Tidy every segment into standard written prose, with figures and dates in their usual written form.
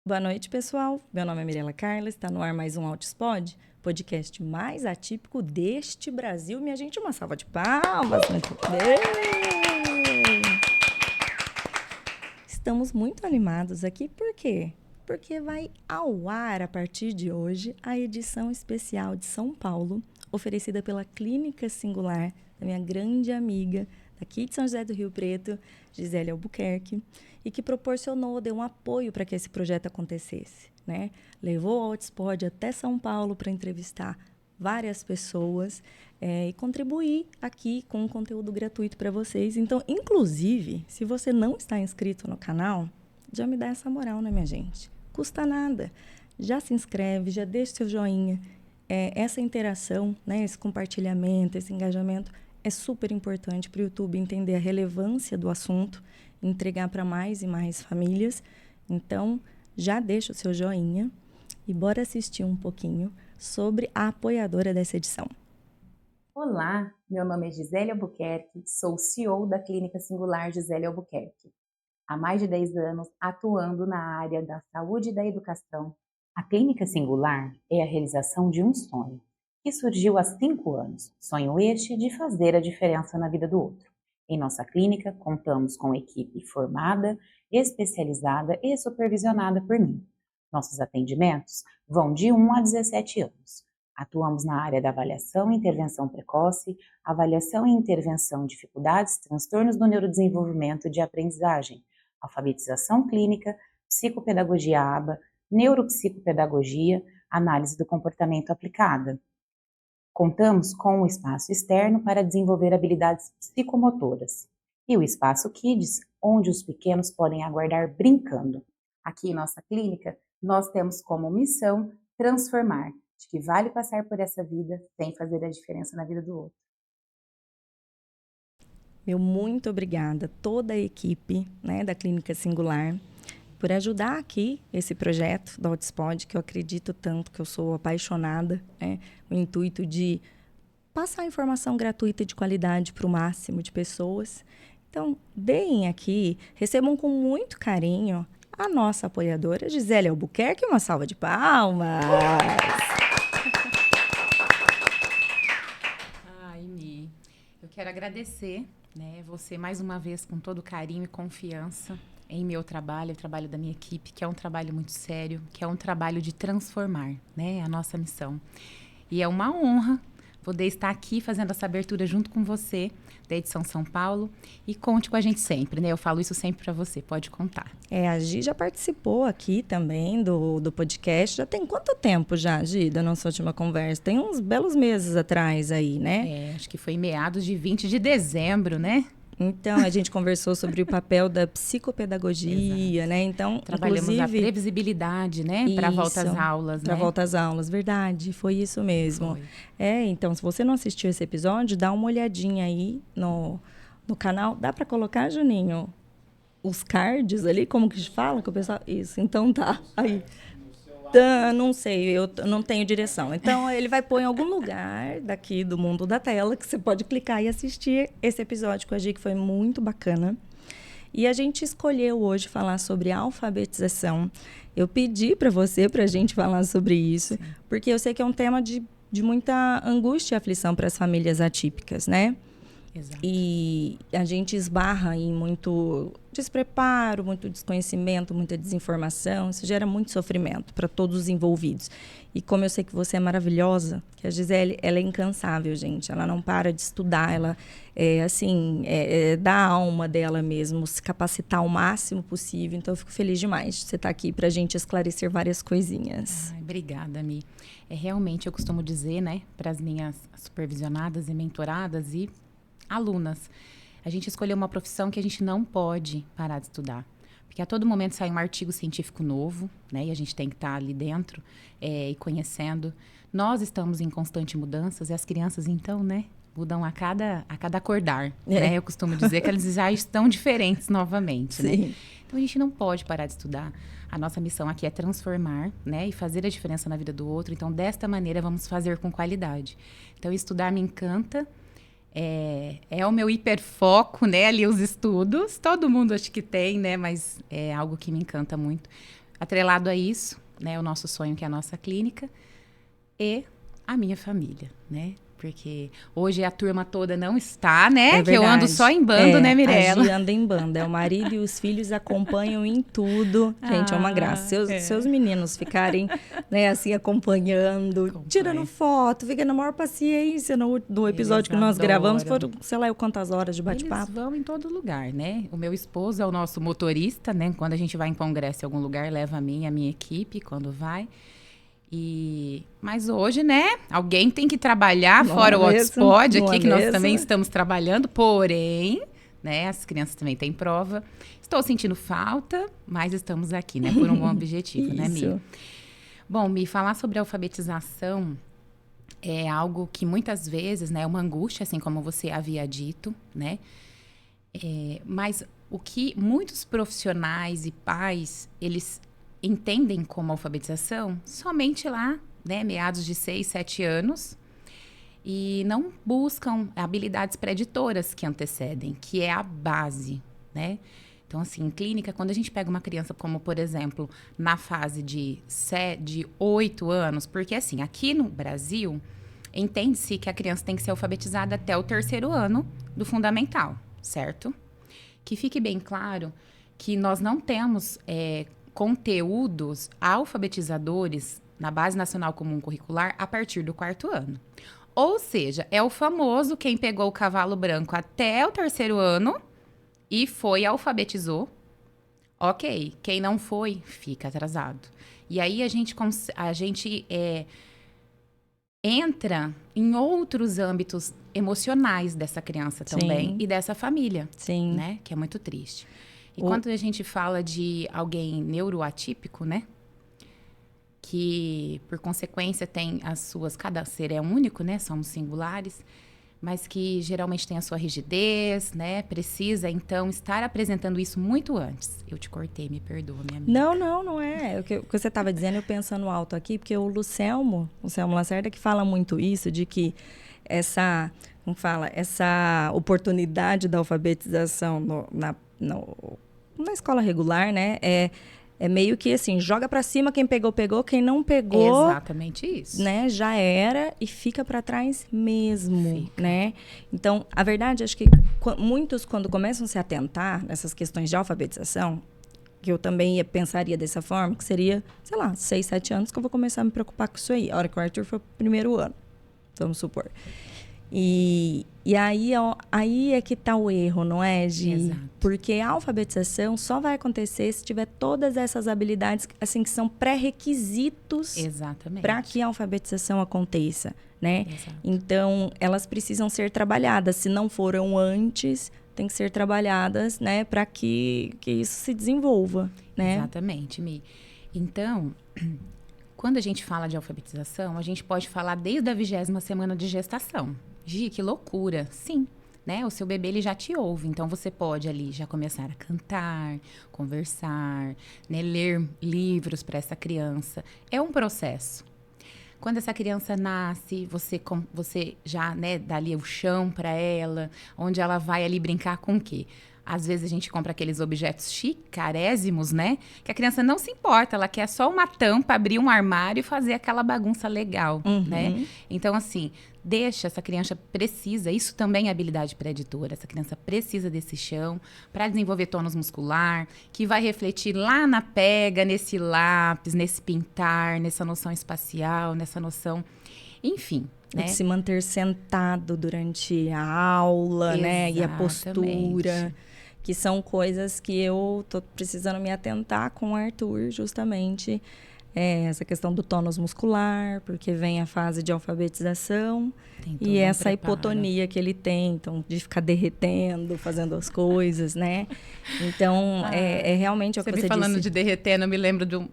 Boa noite, pessoal. Meu nome é Mirela Carla, está no ar mais um Altispod, podcast mais atípico deste Brasil. Minha gente, uma salva de palmas. Muito bem. Estamos muito animados aqui, por quê? Porque vai ao ar, a partir de hoje, a edição especial de São Paulo, oferecida pela Clínica Singular, da minha grande amiga, daqui de São José do Rio Preto, Gisele Albuquerque, e que proporcionou, deu um apoio para que esse projeto acontecesse, né? Levou o Altispod até São Paulo para entrevistar várias pessoas e contribuir aqui com um conteúdo gratuito para vocês. Então, inclusive, se você não está inscrito no canal, já me dá essa moral, né, minha gente? Custa nada. Já se inscreve, já deixa seu joinha. Essa interação, né, esse compartilhamento, esse engajamento é super importante para o YouTube entender a relevância do assunto, entregar para mais e mais famílias. Então, já deixa o seu joinha e bora assistir um pouquinho sobre a apoiadora dessa edição. Olá, meu nome é Gisele Albuquerque, sou CEO da Clínica Singular Gisele Albuquerque. Há mais de 10 anos atuando na área da saúde e da educação. A Clínica Singular é a realização de um sonho, que surgiu há 5 anos. Sonho este de fazer a diferença na vida do outro. Em nossa clínica, contamos com equipe formada, especializada e supervisionada por mim. Nossos atendimentos vão de 1 a 17 anos. Atuamos na área da avaliação e intervenção precoce, avaliação e intervenção de dificuldades, transtornos do neurodesenvolvimento e de aprendizagem, alfabetização clínica, psicopedagogia ABA, neuropsicopedagogia, análise do comportamento aplicada. Contamos com um espaço externo para desenvolver habilidades psicomotoras e o espaço Kids, onde os pequenos podem aguardar brincando. Aqui em nossa clínica, nós temos como missão transformar, de que vale passar por essa vida sem fazer a diferença na vida do outro. Meu muito obrigada a toda a equipe, né, da Clínica Singular por ajudar aqui esse projeto da Altispod, que eu acredito tanto, que eu sou apaixonada, né, o intuito de passar informação gratuita de qualidade para o máximo de pessoas. Então, deem aqui, recebam com muito carinho a nossa apoiadora, Gisele Albuquerque, uma salva de palmas. Ai, Mi, eu quero agradecer, né, você mais uma vez com todo carinho e confiança em meu trabalho, o trabalho da minha equipe, que é um trabalho muito sério, que é um trabalho de transformar, né, a nossa missão. E é uma honra poder estar aqui fazendo essa abertura junto com você, da edição São Paulo, e conte com a gente sempre, né? Eu falo isso sempre para você, pode contar. A Gi já participou aqui também do podcast. Já tem quanto tempo já, Gi, da nossa última conversa? Tem uns belos meses atrás aí, né? Acho que foi em meados de 20 de dezembro, né? Então, a gente conversou sobre o papel da psicopedagogia, Exato. Né? Então, trabalhamos inclusive, a previsibilidade, né? Para volta às aulas, Para né? volta às aulas, verdade. Foi isso mesmo. Foi. Então, se você não assistiu esse episódio, dá uma olhadinha aí no canal. Dá para colocar, Juninho, os cards ali, como que fala que o pessoal... Isso, então tá. Aí. Não sei, eu não tenho direção. Então, ele vai pôr em algum lugar daqui do mundo da tela que você pode clicar e assistir esse episódio com a Gi, que foi muito bacana. E a gente escolheu hoje falar sobre alfabetização. Eu pedi para você, para a gente falar sobre isso, sim, porque eu sei que é um tema de muita angústia e aflição para as famílias atípicas, né? Exato. E a gente esbarra em muito despreparo, muito desconhecimento, muita desinformação. Isso gera muito sofrimento para todos os envolvidos. E como eu sei que você é maravilhosa, que a Gisele, ela é incansável, gente. Ela não para de estudar, ela dá a alma dela mesmo, se capacitar o máximo possível. Então, eu fico feliz demais de você estar aqui para a gente esclarecer várias coisinhas. Obrigada, Mi. Realmente, eu costumo dizer, né, para as minhas supervisionadas e mentoradas e alunas, a gente escolheu uma profissão que a gente não pode parar de estudar. Porque a todo momento sai um artigo científico novo, né? E a gente tem que estar ali dentro e conhecendo. Nós estamos em constante mudanças e as crianças, então, né, mudam a cada acordar. Né? Eu costumo dizer que eles já estão diferentes novamente, né? Então, a gente não pode parar de estudar. A nossa missão aqui é transformar, né, e fazer a diferença na vida do outro. Então, desta maneira, vamos fazer com qualidade. Então, estudar me encanta. É o meu hiperfoco, né? Ali os estudos. Todo mundo acho que tem, né? Mas é algo que me encanta muito. atrelado a isso, né, o nosso sonho, que é a nossa clínica, e a minha família, né? Porque hoje a turma toda não está, né? Que eu ando só em bando, né, Mirella? A Gi anda em bando. O marido e os filhos acompanham em tudo. Gente, é uma graça. Seus meninos ficarem, né, assim, acompanhando, tirando foto, fica na maior paciência. No episódio que nós gravamos, foram, sei lá, quantas horas de bate-papo. Eles vão em todo lugar, né? O meu esposo é o nosso motorista, né? Quando a gente vai em congresso em algum lugar, leva a minha equipe quando vai. Mas hoje, né, alguém tem que trabalhar fora o hotspot aqui, que nós também estamos trabalhando, porém, né, as crianças também têm prova. Estou sentindo falta, mas estamos aqui, né, por um bom objetivo, né, Mi? Bom, Mi, falar sobre alfabetização é algo que muitas vezes, né, é uma angústia, assim como você havia dito, né? Mas o que muitos profissionais e pais, eles entendem como alfabetização somente lá, né, meados de 6, 7 anos, e não buscam habilidades preditoras que antecedem, que é a base, né? Então, assim, em clínica, quando a gente pega uma criança como, por exemplo, na fase de 8 anos, porque, assim, aqui no Brasil, entende-se que a criança tem que ser alfabetizada até o 3º ano do fundamental, certo? Que fique bem claro que nós não temos conteúdos alfabetizadores na Base Nacional Comum Curricular a partir do 4º ano. Ou seja, é o famoso quem pegou o cavalo branco até o 3º ano e alfabetizou. Ok, quem não foi, fica atrasado. E aí a gente entra em outros âmbitos emocionais dessa criança também. Sim. E dessa família. Sim. Né? Que é muito triste. E quando a gente fala de alguém neuroatípico, né? Que, por consequência, tem as suas... Cada ser é único, né? Somos singulares. Mas que geralmente tem a sua rigidez, né? Precisa, então, estar apresentando isso muito antes. Eu te cortei, me perdoa, minha amiga. Não é. O que você estava dizendo, eu pensando alto aqui, porque o Selmo Lacerda, que fala muito isso, de que essa oportunidade da alfabetização na escola regular, né? É meio que assim, joga para cima, quem pegou, quem não pegou... Exatamente isso. Né, já era e fica para trás mesmo, né? Então, a verdade, acho que muitos, quando começam a se atentar nessas questões de alfabetização, que eu também pensaria dessa forma, que seria, sei lá, 6, 7 anos que eu vou começar a me preocupar com isso aí. A hora que o Arthur for pro 1º ano, vamos supor. E aí é que está o erro, não é, Gi? Exato. Porque a alfabetização só vai acontecer se tiver todas essas habilidades assim, que são pré-requisitos para que a alfabetização aconteça, né? Exato. Então, elas precisam ser trabalhadas. Se não foram antes, tem que ser trabalhadas, né? Para que isso se desenvolva, né? Exatamente, Mi. Então... Quando a gente fala de alfabetização, a gente pode falar desde a 20ª semana de gestação. Gi, que loucura! Sim, né? O seu bebê, ele já te ouve. Então, você pode ali já começar a cantar, conversar, né? Ler livros para essa criança. É um processo. Quando essa criança nasce, você já, né, dá ali o chão para ela, onde ela vai ali brincar com o quê? Às vezes a gente compra aqueles objetos chicarésimos, né? Que a criança não se importa, ela quer só uma tampa, abrir um armário e fazer aquela bagunça legal, né? Então, assim, essa criança precisa, isso também é habilidade preditora, essa criança precisa desse chão para desenvolver tônus muscular, que vai refletir lá na pega, nesse lápis, nesse pintar, nessa noção espacial, nessa noção, enfim. Né? De se manter sentado durante a aula, né? E a postura, que são coisas que eu tô precisando me atentar com o Arthur, justamente. Essa questão do tônus muscular, porque vem a fase de alfabetização e essa hipotonia que ele tem, então, de ficar derretendo, fazendo as coisas, né? Então, realmente o que você disse. Você me falando de derretendo, eu me lembro dos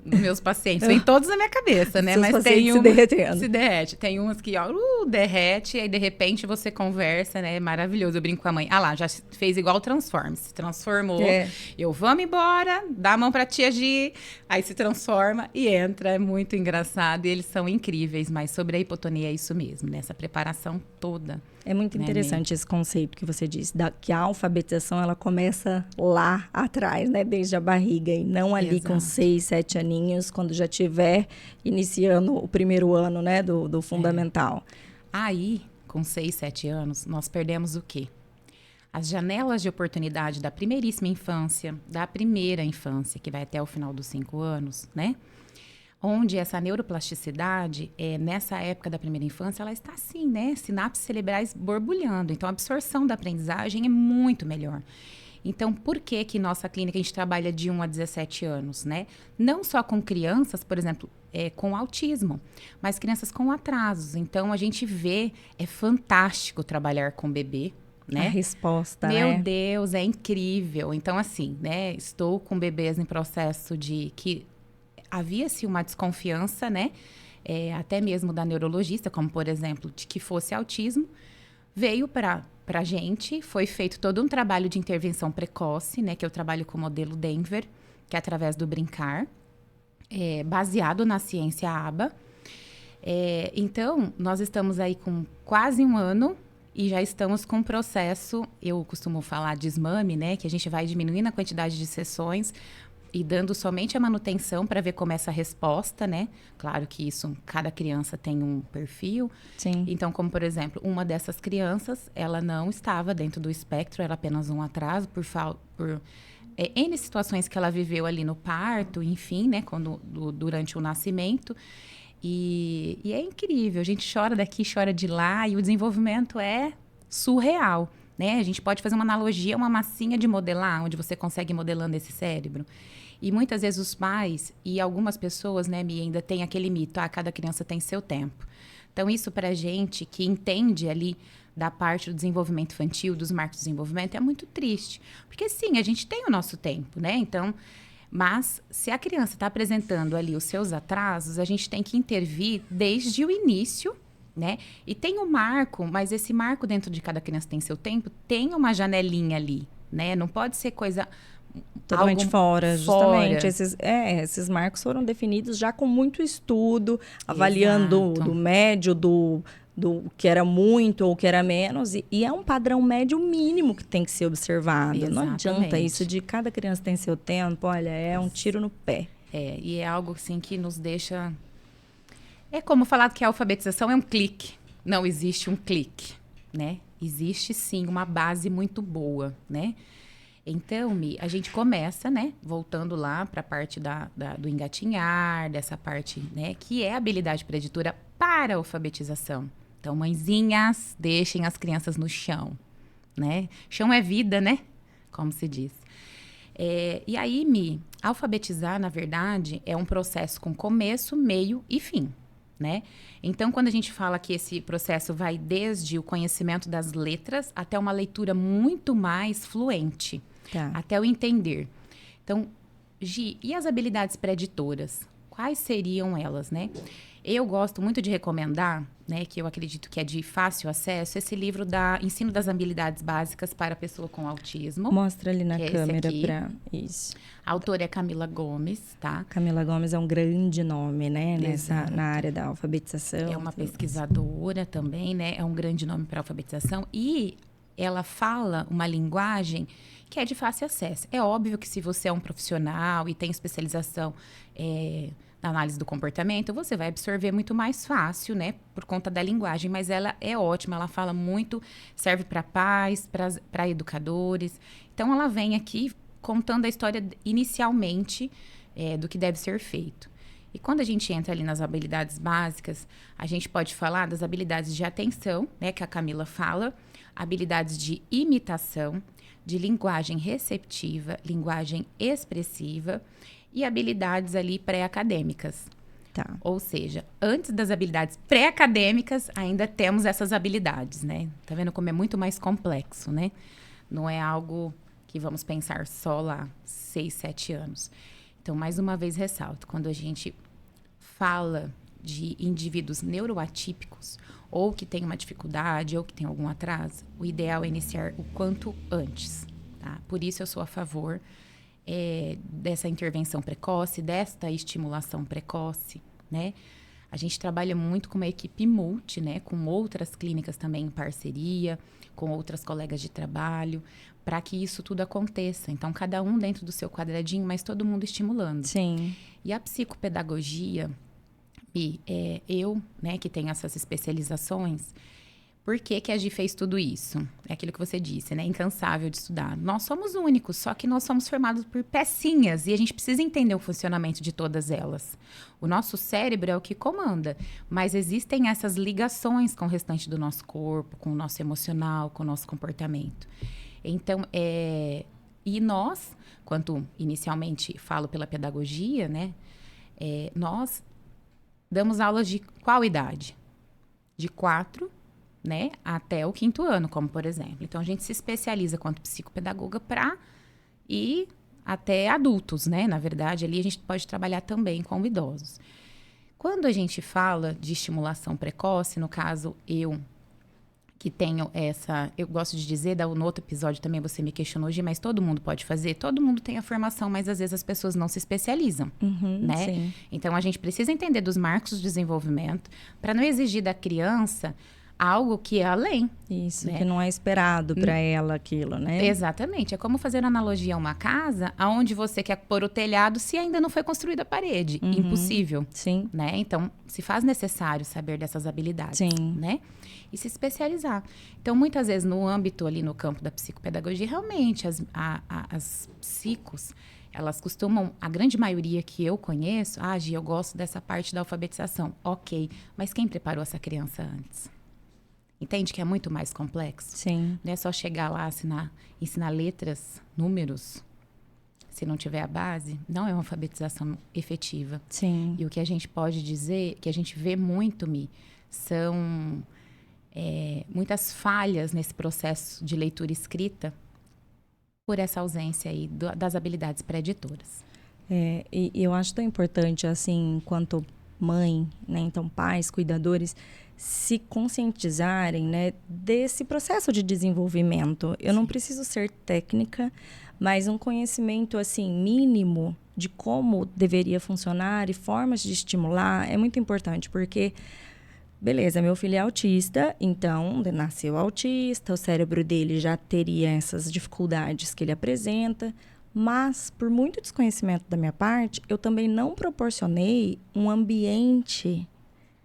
meus pacientes. Vem todos na minha cabeça, né? Mas tem se derretendo. Se derrete. Tem umas que, derrete, e aí, de repente, você conversa, né? É maravilhoso. Eu brinco com a mãe. Lá, já fez igual o Transformers. Se transformou. Eu, vamos embora, dá a mão pra tia Gi, aí se transforma. e entra, é muito engraçado. E eles são incríveis, mas sobre a hipotonia é isso mesmo, né? Essa preparação toda. É muito interessante esse conceito que você disse, que a alfabetização ela começa lá atrás, né? Desde a barriga, e não ali com 6, 7 aninhos, quando já estiver iniciando o primeiro ano, né? Do fundamental. Aí, com 6, 7 anos, nós perdemos o quê? As janelas de oportunidade da primeiríssima infância, da primeira infância, que vai até o final dos 5 anos, né? Onde essa neuroplasticidade, nessa época da primeira infância, ela está assim, né? Sinapses cerebrais borbulhando. Então, a absorção da aprendizagem é muito melhor. Então, por que que nossa clínica a gente trabalha de 1 a 17 anos, né? Não só com crianças, por exemplo, com autismo, mas crianças com atrasos. Então, a gente vê, é fantástico trabalhar com bebê, né? A resposta, Meu Deus, é incrível. Então, assim, né? Estou com bebês em processo de que havia-se uma desconfiança, né? Até mesmo da neurologista, como, por exemplo, de que fosse autismo. Veio para a gente, foi feito todo um trabalho de intervenção precoce, né? Que eu trabalho com o modelo Denver, que é através do brincar, baseado na ciência ABA. Então, nós estamos aí com quase 1 ano e já estamos com um processo, eu costumo falar de desmame, né? Que a gente vai diminuindo a quantidade de sessões e dando somente a manutenção para ver como é essa resposta, né? Claro que isso, cada criança tem um perfil. Sim. Então, como por exemplo, uma dessas crianças, ela não estava dentro do espectro, era apenas um atraso por N situações que ela viveu ali no parto, enfim, né? Durante o nascimento. E é incrível, a gente chora daqui, chora de lá, e o desenvolvimento é surreal, né? A gente pode fazer uma analogia, uma massinha de modelar, onde você consegue ir modelando esse cérebro. E muitas vezes os pais e algumas pessoas, né, Mi, ainda tem aquele mito, cada criança tem seu tempo. Então, isso pra gente que entende ali da parte do desenvolvimento infantil, dos marcos de desenvolvimento, é muito triste. Porque sim, a gente tem o nosso tempo, né? Então, mas se a criança está apresentando ali os seus atrasos, a gente tem que intervir desde o início, né? E tem um marco, mas esse marco dentro de cada criança tem seu tempo, tem uma janelinha ali, né? Não pode ser coisa totalmente fora, justamente. Esses marcos foram definidos já com muito estudo, avaliando do médio, do que era muito ou que era menos, e é um padrão médio mínimo que tem que ser observado. Exatamente. Não adianta isso de cada criança tem seu tempo, olha, é um tiro no pé. E é algo assim que nos deixa... É como falar que a alfabetização é um clique. Não existe um clique, né? Existe sim uma base muito boa, né? Então, Mi, a gente começa, né? Voltando lá para a parte do engatinhar, dessa parte, né? Que é a habilidade preditora para a alfabetização. Então, mãezinhas, deixem as crianças no chão, né? Chão é vida, né? Como se diz. E aí, Mi, alfabetizar, na verdade, é um processo com começo, meio e fim, né? Então, quando a gente fala que esse processo vai desde o conhecimento das letras até uma leitura muito mais fluente, até o entender. Então, Gi, e as habilidades preditoras? Quais seriam elas, né? Eu gosto muito de recomendar, né, que eu acredito que é de fácil acesso, esse livro da Ensino das Habilidades Básicas para a Pessoa com Autismo. Mostra ali na câmera para isso. A autora é Camila Gomes, tá? Camila Gomes é um grande nome, né, na área da alfabetização. É uma pesquisadora também, né? É um grande nome para alfabetização e ela fala uma linguagem que é de fácil acesso. É óbvio que se você é um profissional e tem especialização na análise do comportamento, você vai absorver muito mais fácil, né? Por conta da linguagem, mas ela é ótima, ela fala muito, serve para pais, para educadores. Então, ela vem aqui contando a história inicialmente do que deve ser feito. E quando a gente entra ali nas habilidades básicas, a gente pode falar das habilidades de atenção, né? Que a Camila fala, habilidades de imitação, de linguagem receptiva, linguagem expressiva e habilidades ali pré-acadêmicas. Tá. Ou seja, antes das habilidades pré-acadêmicas, ainda temos essas habilidades, né? Tá vendo como é muito mais complexo, né? Não é algo que vamos pensar só lá, 6, 7 anos. Então, mais uma vez ressalto, quando a gente fala de indivíduos neuroatípicos, ou que tem uma dificuldade, ou que tem algum atraso, o ideal é iniciar o quanto antes, tá? Por isso eu sou a favor dessa intervenção precoce, desta estimulação precoce, né? A gente trabalha muito com uma equipe multi, né? Com outras clínicas também em parceria, com outras colegas de trabalho, para que isso tudo aconteça. Então, cada um dentro do seu quadradinho, mas todo mundo estimulando. Sim. E a psicopedagogia, eu, né, que tenho essas especializações, por que a Gi fez tudo isso? É aquilo que você disse, né? Incansável de estudar. Nós somos únicos, só que nós somos formados por pecinhas e a gente precisa entender o funcionamento de todas elas. O nosso cérebro é o que comanda, mas existem essas ligações com o restante do nosso corpo, com o nosso emocional, com o nosso comportamento. Então, e nós, quanto inicialmente falo pela pedagogia, né? Nós damos aulas de qual idade? De 4, né, até o 5º ano, como por exemplo. Então, a gente se especializa quanto psicopedagoga para ir até adultos, né? Na verdade, ali a gente pode trabalhar também com idosos. Quando a gente fala de estimulação precoce, no caso, eu que tenho eu gosto de dizer, no outro episódio também você me questionou hoje, mas todo mundo pode fazer? Todo mundo tem a formação, mas às vezes as pessoas não se especializam, né? Sim. Então, a gente precisa entender dos marcos de desenvolvimento para não exigir da criança algo que é além. Isso, né? que não é esperado para ela aquilo, né? Exatamente. É como fazer analogia a uma casa onde você quer pôr o telhado se ainda não foi construída a parede. Impossível. Sim. Né? Então, se faz necessário saber dessas habilidades. Sim. Né? E se especializar. Então, muitas vezes, no âmbito ali no campo da psicopedagogia, realmente, as psicos, elas costumam, a grande maioria que eu conheço, Gi, eu gosto dessa parte da alfabetização. Ok, mas quem preparou essa criança antes? Entende que é muito mais complexo? Sim. Não é só chegar lá, ensinar letras, números. Se não tiver a base, não é uma alfabetização efetiva. Sim. E o que a gente pode dizer, que a gente vê muito, são muitas falhas nesse processo de leitura e escrita por essa ausência aí das habilidades preditoras. E eu acho tão importante, assim, enquanto mãe, né? Então, pais, cuidadores, se conscientizarem, né, desse processo de desenvolvimento. Eu não preciso ser técnica, mas um conhecimento, assim, mínimo de como deveria funcionar e formas de estimular é muito importante, porque, beleza, meu filho é autista, então, nasceu autista, o cérebro dele já teria essas dificuldades que ele apresenta, mas, por muito desconhecimento da minha parte, eu também não proporcionei um ambiente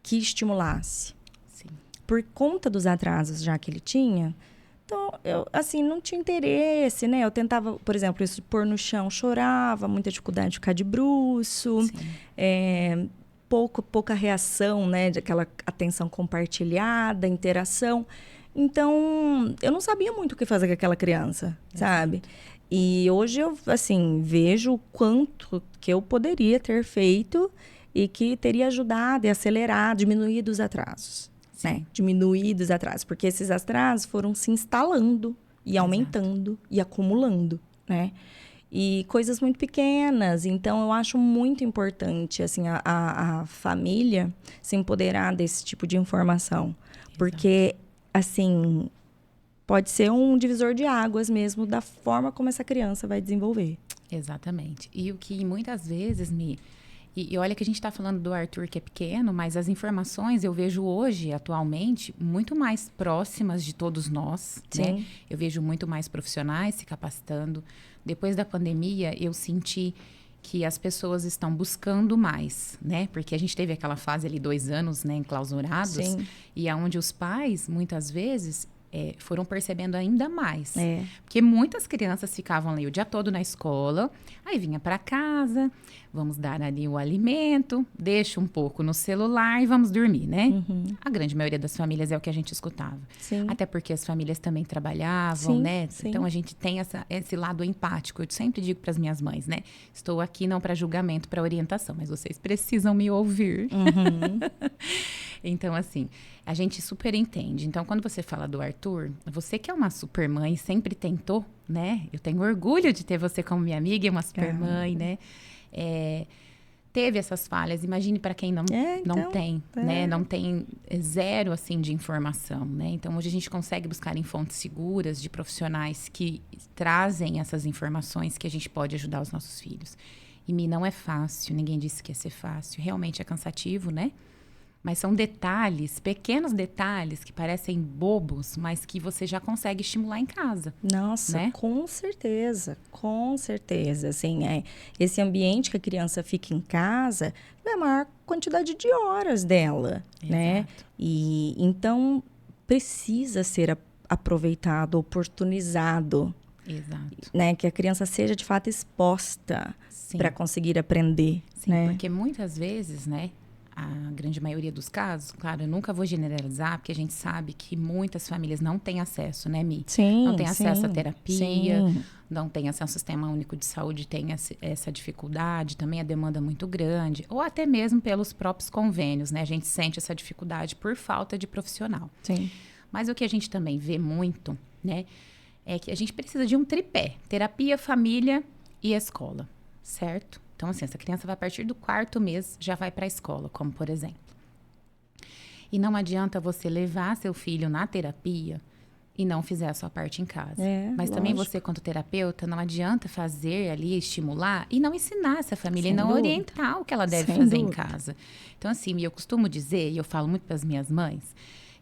que estimulasse. Sim. Por conta dos atrasos já que ele tinha, então, eu, assim, não tinha interesse, né? Eu tentava, por exemplo, isso pôr no chão, chorava, muita dificuldade de ficar de bruço, pouca reação, né? Daquela atenção compartilhada, interação. Então, eu não sabia muito o que fazer com aquela criança, sabe? E hoje eu, assim, vejo o quanto que eu poderia ter feito e que teria ajudado e acelerado, diminuído os atrasos, né? Diminuído os atrasos, porque esses atrasos foram se instalando e aumentando e acumulando, né? E coisas muito pequenas. Então, eu acho muito importante, assim, a família se empoderar desse tipo de informação. Porque, assim, pode ser um divisor de águas mesmo da forma como essa criança vai desenvolver. Exatamente. E o que muitas vezes E olha que a gente está falando do Arthur, que é pequeno, mas as informações eu vejo hoje, atualmente, muito mais próximas de todos nós. Sim. Né? Eu vejo muito mais profissionais se capacitando. Depois da pandemia, eu senti que as pessoas estão buscando mais, né? Porque a gente teve aquela fase ali, 2 anos, né, enclausurados. Sim. E aonde os pais, muitas vezes, foram percebendo ainda mais. É. Porque muitas crianças ficavam ali o dia todo na escola, aí vinha para casa, vamos dar ali o alimento, deixa um pouco no celular e vamos dormir, né? Uhum. A grande maioria das famílias é o que a gente escutava. Sim. Até porque as famílias também trabalhavam, Sim, né? sim. Então, a gente tem esse lado empático. Eu sempre digo para as minhas mães, né? Estou aqui não para julgamento, para orientação, mas vocês precisam me ouvir. Uhum. Então, assim, a gente super entende. Então, quando você fala do Arthur, você que é uma super mãe, sempre tentou, né? Eu tenho orgulho de ter você como minha amiga e uma super mãe, né? teve essas falhas, imagine para quem não tem, né? Não tem zero, assim, de informação, né? Então, hoje a gente consegue buscar em fontes seguras de profissionais que trazem essas informações que a gente pode ajudar os nossos filhos. E não é fácil, ninguém disse que ia ser fácil. Realmente é cansativo, né? Mas são detalhes, pequenos detalhes que parecem bobos, mas que você já consegue estimular em casa. Nossa, né? Com certeza, com certeza. Assim, esse ambiente que a criança fica em casa é a maior quantidade de horas dela, né? E então precisa ser aproveitado, oportunizado. Exato. Né? Que a criança seja de fato exposta para conseguir aprender. Sim, né? Porque muitas vezes, né? A grande maioria dos casos, claro, eu nunca vou generalizar, porque a gente sabe que muitas famílias não têm acesso, né, Mi? Sim, não tem acesso à terapia, sim. não tem acesso ao Sistema Único de Saúde, tem essa dificuldade, também a demanda é muito grande, ou até mesmo pelos próprios convênios, né? A gente sente essa dificuldade por falta de profissional. Sim. Mas o que a gente também vê muito, né, é que a gente precisa de um tripé: terapia, família e escola, certo? Então, assim, essa criança vai a partir do 4º mês, já vai para a escola, como por exemplo. E não adianta você levar seu filho na terapia e não fizer a sua parte em casa. Mas também você, quanto terapeuta, não adianta fazer ali, estimular e não ensinar essa família, e não orientar o que ela deve fazer em casa. Então, assim, eu costumo dizer, e eu falo muito para as minhas mães,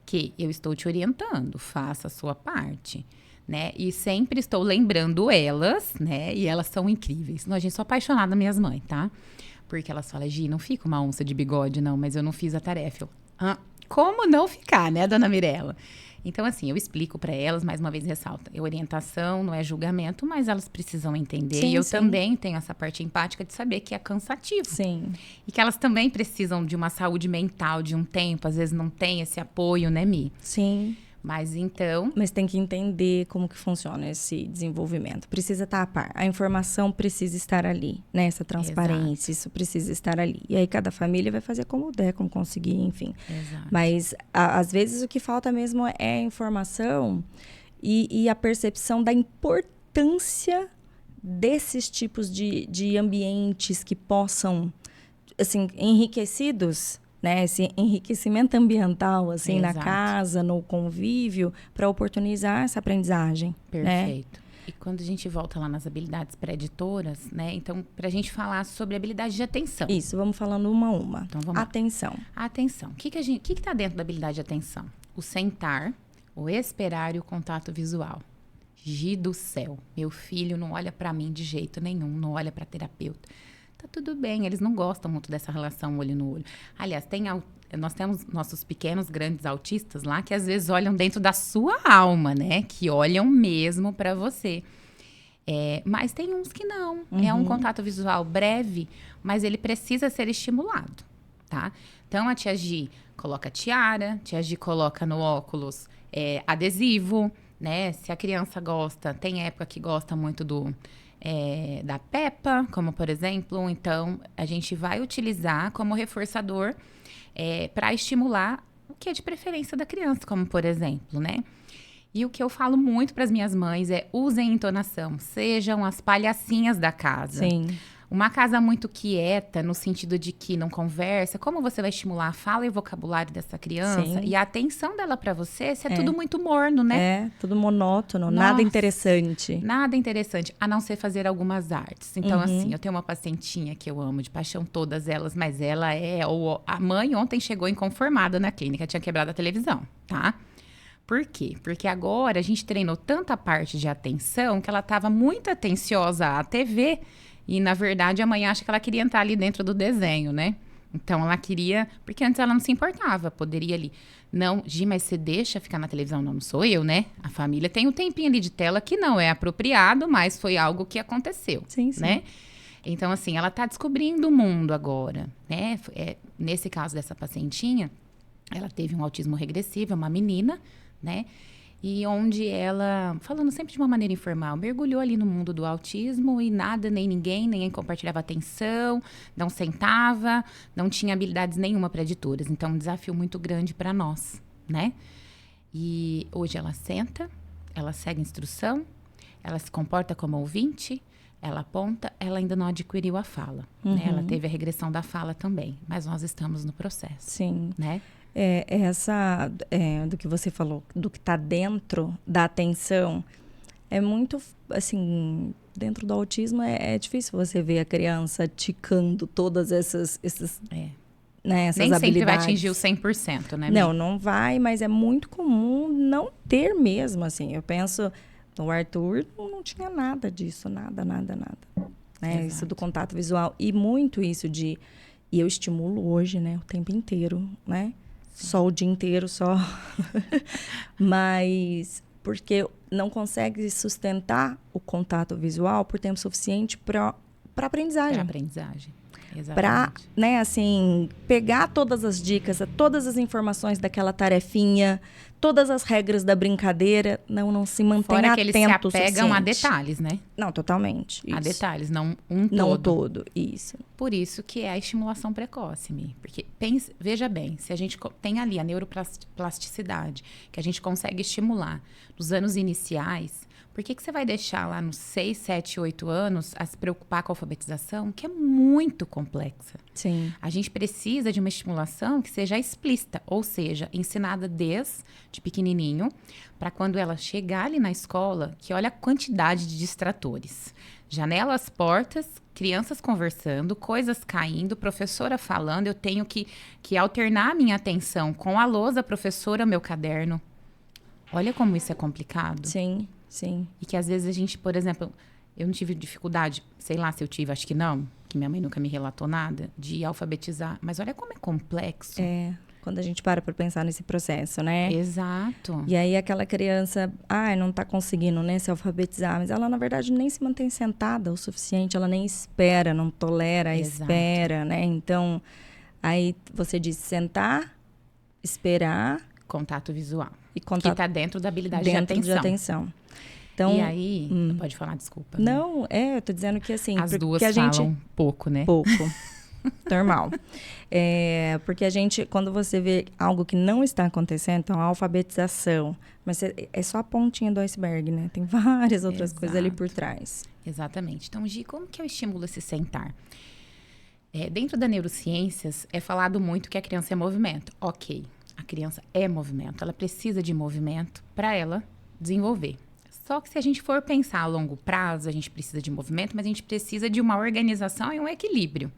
que eu estou te orientando, faça a sua parte. Né? E sempre estou lembrando elas, né? E elas são incríveis. A gente sou apaixonada das minhas mães, tá? Porque elas falam: Gi, não fica uma onça de bigode, não, mas eu não fiz a tarefa. Como não ficar, né, dona Mirella? Então, assim, eu explico para elas, mais uma vez ressalto, orientação não é julgamento, mas elas precisam entender. Sim, e eu sim. também tenho essa parte empática de saber que é cansativo. Sim. E que elas também precisam de uma saúde mental, de um tempo, às vezes não tem esse apoio, né, Mi? Sim. Mas então... Mas tem que entender como que funciona esse desenvolvimento. Precisa estar a par. A informação precisa estar ali, né? Essa transparência, isso precisa estar ali. E aí cada família vai fazer como der, como conseguir, enfim. Exato. Mas às vezes o que falta mesmo é a informação e a percepção da importância desses tipos de ambientes que possam, assim, enriquecidos, né, esse enriquecimento ambiental, assim, na casa, no convívio, para oportunizar essa aprendizagem. Perfeito. Né? E quando a gente volta lá nas habilidades preditoras, né? Então, para a gente falar sobre habilidade de atenção. Isso, vamos falando uma a uma. Então, vamos atenção. Lá. Atenção. O que está dentro da habilidade de atenção? O sentar, o esperar e o contato visual. Gi do céu, meu filho não olha para mim de jeito nenhum, não olha para terapeuta. Tá tudo bem, eles não gostam muito dessa relação olho no olho. Aliás, nós temos nossos pequenos, grandes autistas lá que às vezes olham dentro da sua alma, né? Que olham mesmo para você. Mas tem uns que não. É um contato visual breve, mas ele precisa ser estimulado, tá? Então, a tia Gi coloca tiara, tia Gi coloca no óculos adesivo, né? Se a criança gosta, tem época que gosta muito da Peppa, como por exemplo, então a gente vai utilizar como reforçador para estimular o que é de preferência da criança, como por exemplo, né? E o que eu falo muito para as minhas mães é: usem entonação, sejam as palhacinhas da casa. Sim. Uma casa muito quieta, no sentido de que não conversa, como você vai estimular a fala e o vocabulário dessa criança? Sim. E a atenção dela para você, se é tudo muito morno, né? Tudo monótono, Nossa, nada interessante. Nada interessante, a não ser fazer algumas artes. Então, assim, eu tenho uma pacientinha que eu amo de paixão, todas elas, mas ela a mãe ontem chegou inconformada na clínica, tinha quebrado a televisão, tá? Por quê? Porque agora a gente treinou tanta parte de atenção que ela estava muito atenciosa à TV e, na verdade, a mãe acha que ela queria entrar ali dentro do desenho, né? Então, ela queria... Porque antes ela não se importava, poderia ali... Não, Gi, mas você deixa ficar na televisão? Não sou eu, né? A família tem um tempinho ali de tela que não é apropriado, mas foi algo que aconteceu, sim. né? Então, assim, ela tá descobrindo o mundo agora, né? Nesse caso dessa pacientinha, ela teve um autismo regressivo, é uma menina, né? E onde ela, falando sempre de uma maneira informal, mergulhou ali no mundo do autismo e nada, nem ninguém compartilhava atenção, não sentava, não tinha habilidades nenhuma preditoras. Então, um desafio muito grande para nós, né? E hoje ela senta, ela segue a instrução, ela se comporta como ouvinte, ela aponta, ela ainda não adquiriu a fala. Né? Ela teve a regressão da fala também, mas nós estamos no processo. Sim. Né? Do que você falou, do que está dentro da atenção, é muito, assim, dentro do autismo é difícil você ver a criança ticando todas essas né, essas Nem habilidades. sempre vai atingir o 100%, né? Não vai, mas é muito comum não ter mesmo, assim. Eu penso, no Arthur não tinha nada disso, nada. Né? Isso do contato visual. E muito isso e eu estimulo hoje, né, o tempo inteiro, né? Sim. Só o dia inteiro, só. Mas porque não consegue sustentar o contato visual por tempo suficiente para aprendizagem. Para aprendizagem. Para, né, assim, pegar todas as dicas, todas as informações daquela tarefinha, todas as regras da brincadeira, não se mantém atento. Fora que eles se apegam a detalhes, né? Não, totalmente. A detalhes, não um todo. Não todo, isso. Por isso que é a estimulação precoce, Mi. Porque, veja bem, se a gente tem ali a neuroplasticidade, que a gente consegue estimular nos anos iniciais, por que você vai deixar lá nos 6, 7, 8 anos a se preocupar com a alfabetização, que é muito complexa? Sim. A gente precisa de uma estimulação que seja explícita, ou seja, ensinada desde pequenininho, para quando ela chegar ali na escola, que olha a quantidade de distratores. Janelas, portas, crianças conversando, coisas caindo, professora falando, eu tenho que alternar a minha atenção com a lousa, professora, meu caderno. Olha como isso é complicado. Sim. Sim. E que às vezes a gente, por exemplo, eu não tive dificuldade, sei lá se eu tive, acho que não, que minha mãe nunca me relatou nada, de alfabetizar. Mas olha como é complexo. Quando a gente para pensar nesse processo, né? Exato. E aí aquela criança, não tá conseguindo, né, se alfabetizar, mas ela, na verdade, nem se mantém sentada o suficiente, ela nem espera, não tolera a espera, né? Então, aí você diz sentar, esperar. Contato visual. E contato que tá dentro da habilidade de atenção. Então, e aí, pode falar, desculpa. Não, eu tô dizendo que assim... As duas falam pouco, né? Pouco. Normal. Porque a gente, quando você vê algo que não está acontecendo, então a alfabetização, mas é só a pontinha do iceberg, né? Tem várias outras coisas ali por trás. Exatamente. Então, Gi, como que eu estimulo esse sentar? Dentro da neurociências, é falado muito que a criança é movimento. Ok, a criança é movimento. Ela precisa de movimento para ela desenvolver. Só que se a gente for pensar a longo prazo, a gente precisa de movimento, mas a gente precisa de uma organização e um equilíbrio.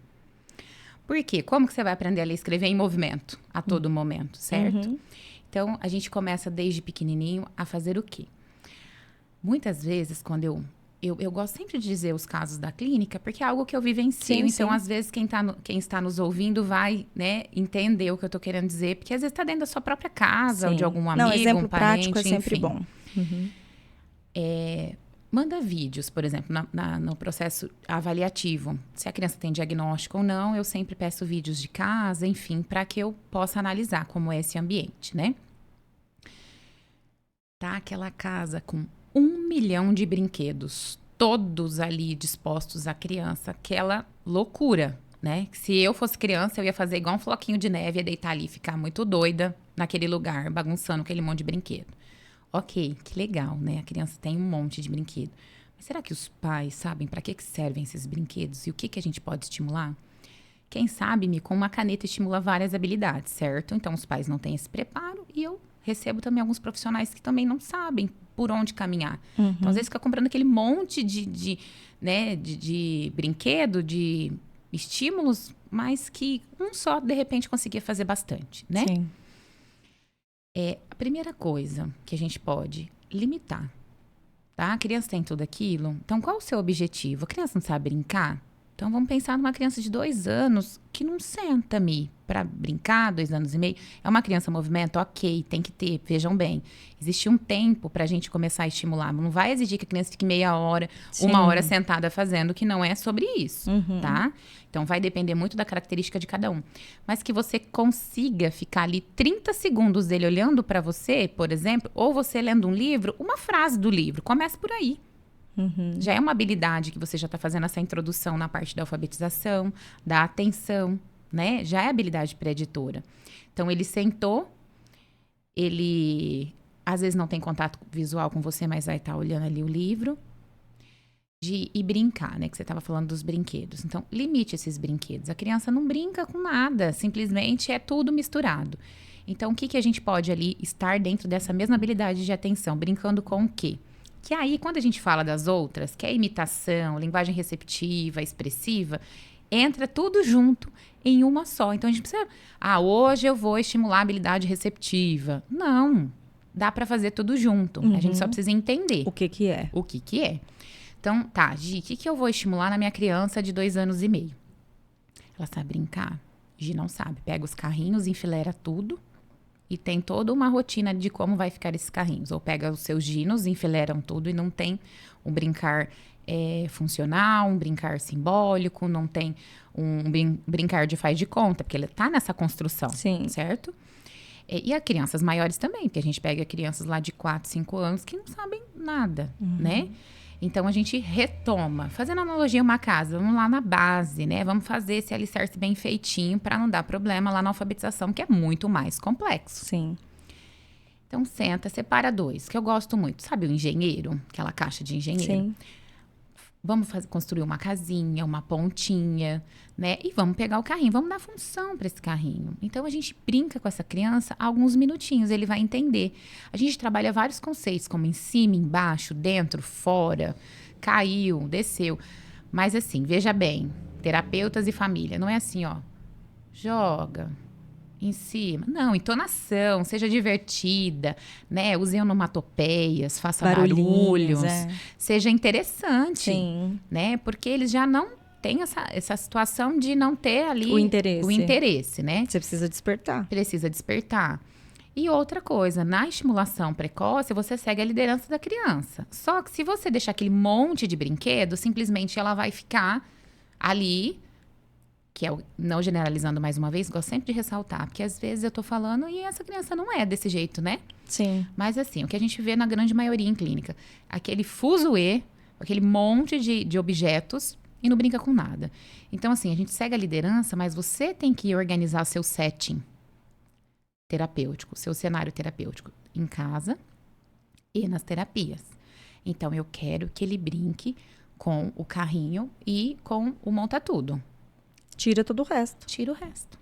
Por quê? Como que você vai aprender a ler e escrever em movimento a todo momento, certo? Então, a gente começa desde pequenininho a fazer o quê? Muitas vezes, quando eu gosto sempre de dizer os casos da clínica, porque é algo que eu vivencio. Então, às vezes, quem está nos ouvindo vai, né, entender o que eu estou querendo dizer, porque às vezes está dentro da sua própria casa, ou de algum amigo, exemplo um parente, prático é sempre bom. Manda vídeos, por exemplo, no processo avaliativo. Se a criança tem diagnóstico ou não, eu sempre peço vídeos de casa, enfim, para que eu possa analisar como é esse ambiente, né? Tá aquela casa com 1 milhão de brinquedos, todos ali dispostos à criança, aquela loucura, né? Se eu fosse criança, eu ia fazer igual um floquinho de neve, ia deitar ali e ficar muito doida naquele lugar, bagunçando aquele monte de brinquedo. Ok, que legal, né? A criança tem um monte de brinquedo. Mas será que os pais sabem para que servem esses brinquedos e o que a gente pode estimular? Quem sabe, com uma caneta estimula várias habilidades, certo? Então, os pais não têm esse preparo e eu recebo também alguns profissionais que também não sabem por onde caminhar. Então, às vezes, fica comprando aquele monte de brinquedo, de estímulos, mas que um só, de repente, conseguia fazer bastante, né? Sim. A primeira coisa que a gente pode limitar, tá? A criança tem tudo aquilo, então qual o seu objetivo? A criança não sabe brincar? Então vamos pensar numa criança de 2 anos que não senta-me para brincar, 2 anos e meio. É uma criança em movimento? Ok, tem que ter, vejam bem. Existe um tempo para a gente começar a estimular. Não vai exigir que a criança fique meia hora, 1 hora sentada fazendo, que não é sobre isso, tá? Então vai depender muito da característica de cada um. Mas que você consiga ficar ali 30 segundos dele olhando para você, por exemplo, ou você lendo um livro, uma frase do livro, comece por aí. Já é uma habilidade que você já está fazendo essa introdução na parte da alfabetização, da atenção, né? Já é habilidade pré-editora. Então, ele sentou, ele às vezes não tem contato visual com você, mas vai estar olhando ali o livro. de ir brincar, né? Que você estava falando dos brinquedos. Então, limite esses brinquedos. A criança não brinca com nada, simplesmente é tudo misturado. Então, o que a gente pode ali estar dentro dessa mesma habilidade de atenção? Brincando com o quê? Que aí, quando a gente fala das outras, que é imitação, linguagem receptiva, expressiva, entra tudo junto em uma só. Então, a gente precisa... hoje eu vou estimular a habilidade receptiva. Não. Dá para fazer tudo junto. A gente só precisa entender. O que é. O que é. Então, tá, Gi, o que eu vou estimular na minha criança de 2 anos e meio? Ela sabe brincar? Gi não sabe. Pega os carrinhos, enfileira tudo e tem toda uma rotina de como vai ficar esses carrinhos. Ou pega os seus ginos, enfileiram tudo e não tem um brincar funcional, um brincar simbólico, não tem um brincar de faz de conta, porque ele tá nessa construção, Sim. certo? E as crianças maiores também, porque a gente pega crianças lá de 4, 5 anos que não sabem nada, né? Então, a gente retoma. Fazendo analogia uma casa, vamos lá na base, né? Vamos fazer esse alicerce bem feitinho para não dar problema lá na alfabetização, que é muito mais complexo. Sim. Então, senta, separa 2, que eu gosto muito. Sabe o engenheiro? Aquela caixa de engenheiro? Sim. Vamos construir uma casinha, uma pontinha, né? E vamos pegar o carrinho, vamos dar função para esse carrinho. Então, a gente brinca com essa criança alguns minutinhos, ele vai entender. A gente trabalha vários conceitos, como em cima, embaixo, dentro, fora, caiu, desceu. Mas assim, veja bem, terapeutas e família, não é assim, ó, joga em cima. Não, entonação, seja divertida, né? Use onomatopeias, faça barulhos, seja interessante, Sim. né? Porque eles já não têm essa situação de não ter ali O interesse, né? Você precisa despertar. Precisa despertar. E outra coisa, na estimulação precoce, você segue a liderança da criança. Só que se você deixar aquele monte de brinquedo, simplesmente ela vai ficar ali, que é não generalizando mais uma vez, gosto sempre de ressaltar, porque às vezes eu tô falando e essa criança não é desse jeito, né? Sim. Mas assim, o que a gente vê na grande maioria em clínica, aquele fuzuê, aquele monte de objetos e não brinca com nada. Então assim, a gente segue a liderança, mas você tem que organizar seu setting terapêutico, seu cenário terapêutico em casa e nas terapias. Então eu quero que ele brinque com o carrinho e com o monta-tudo. Tira todo o resto. Tira o resto,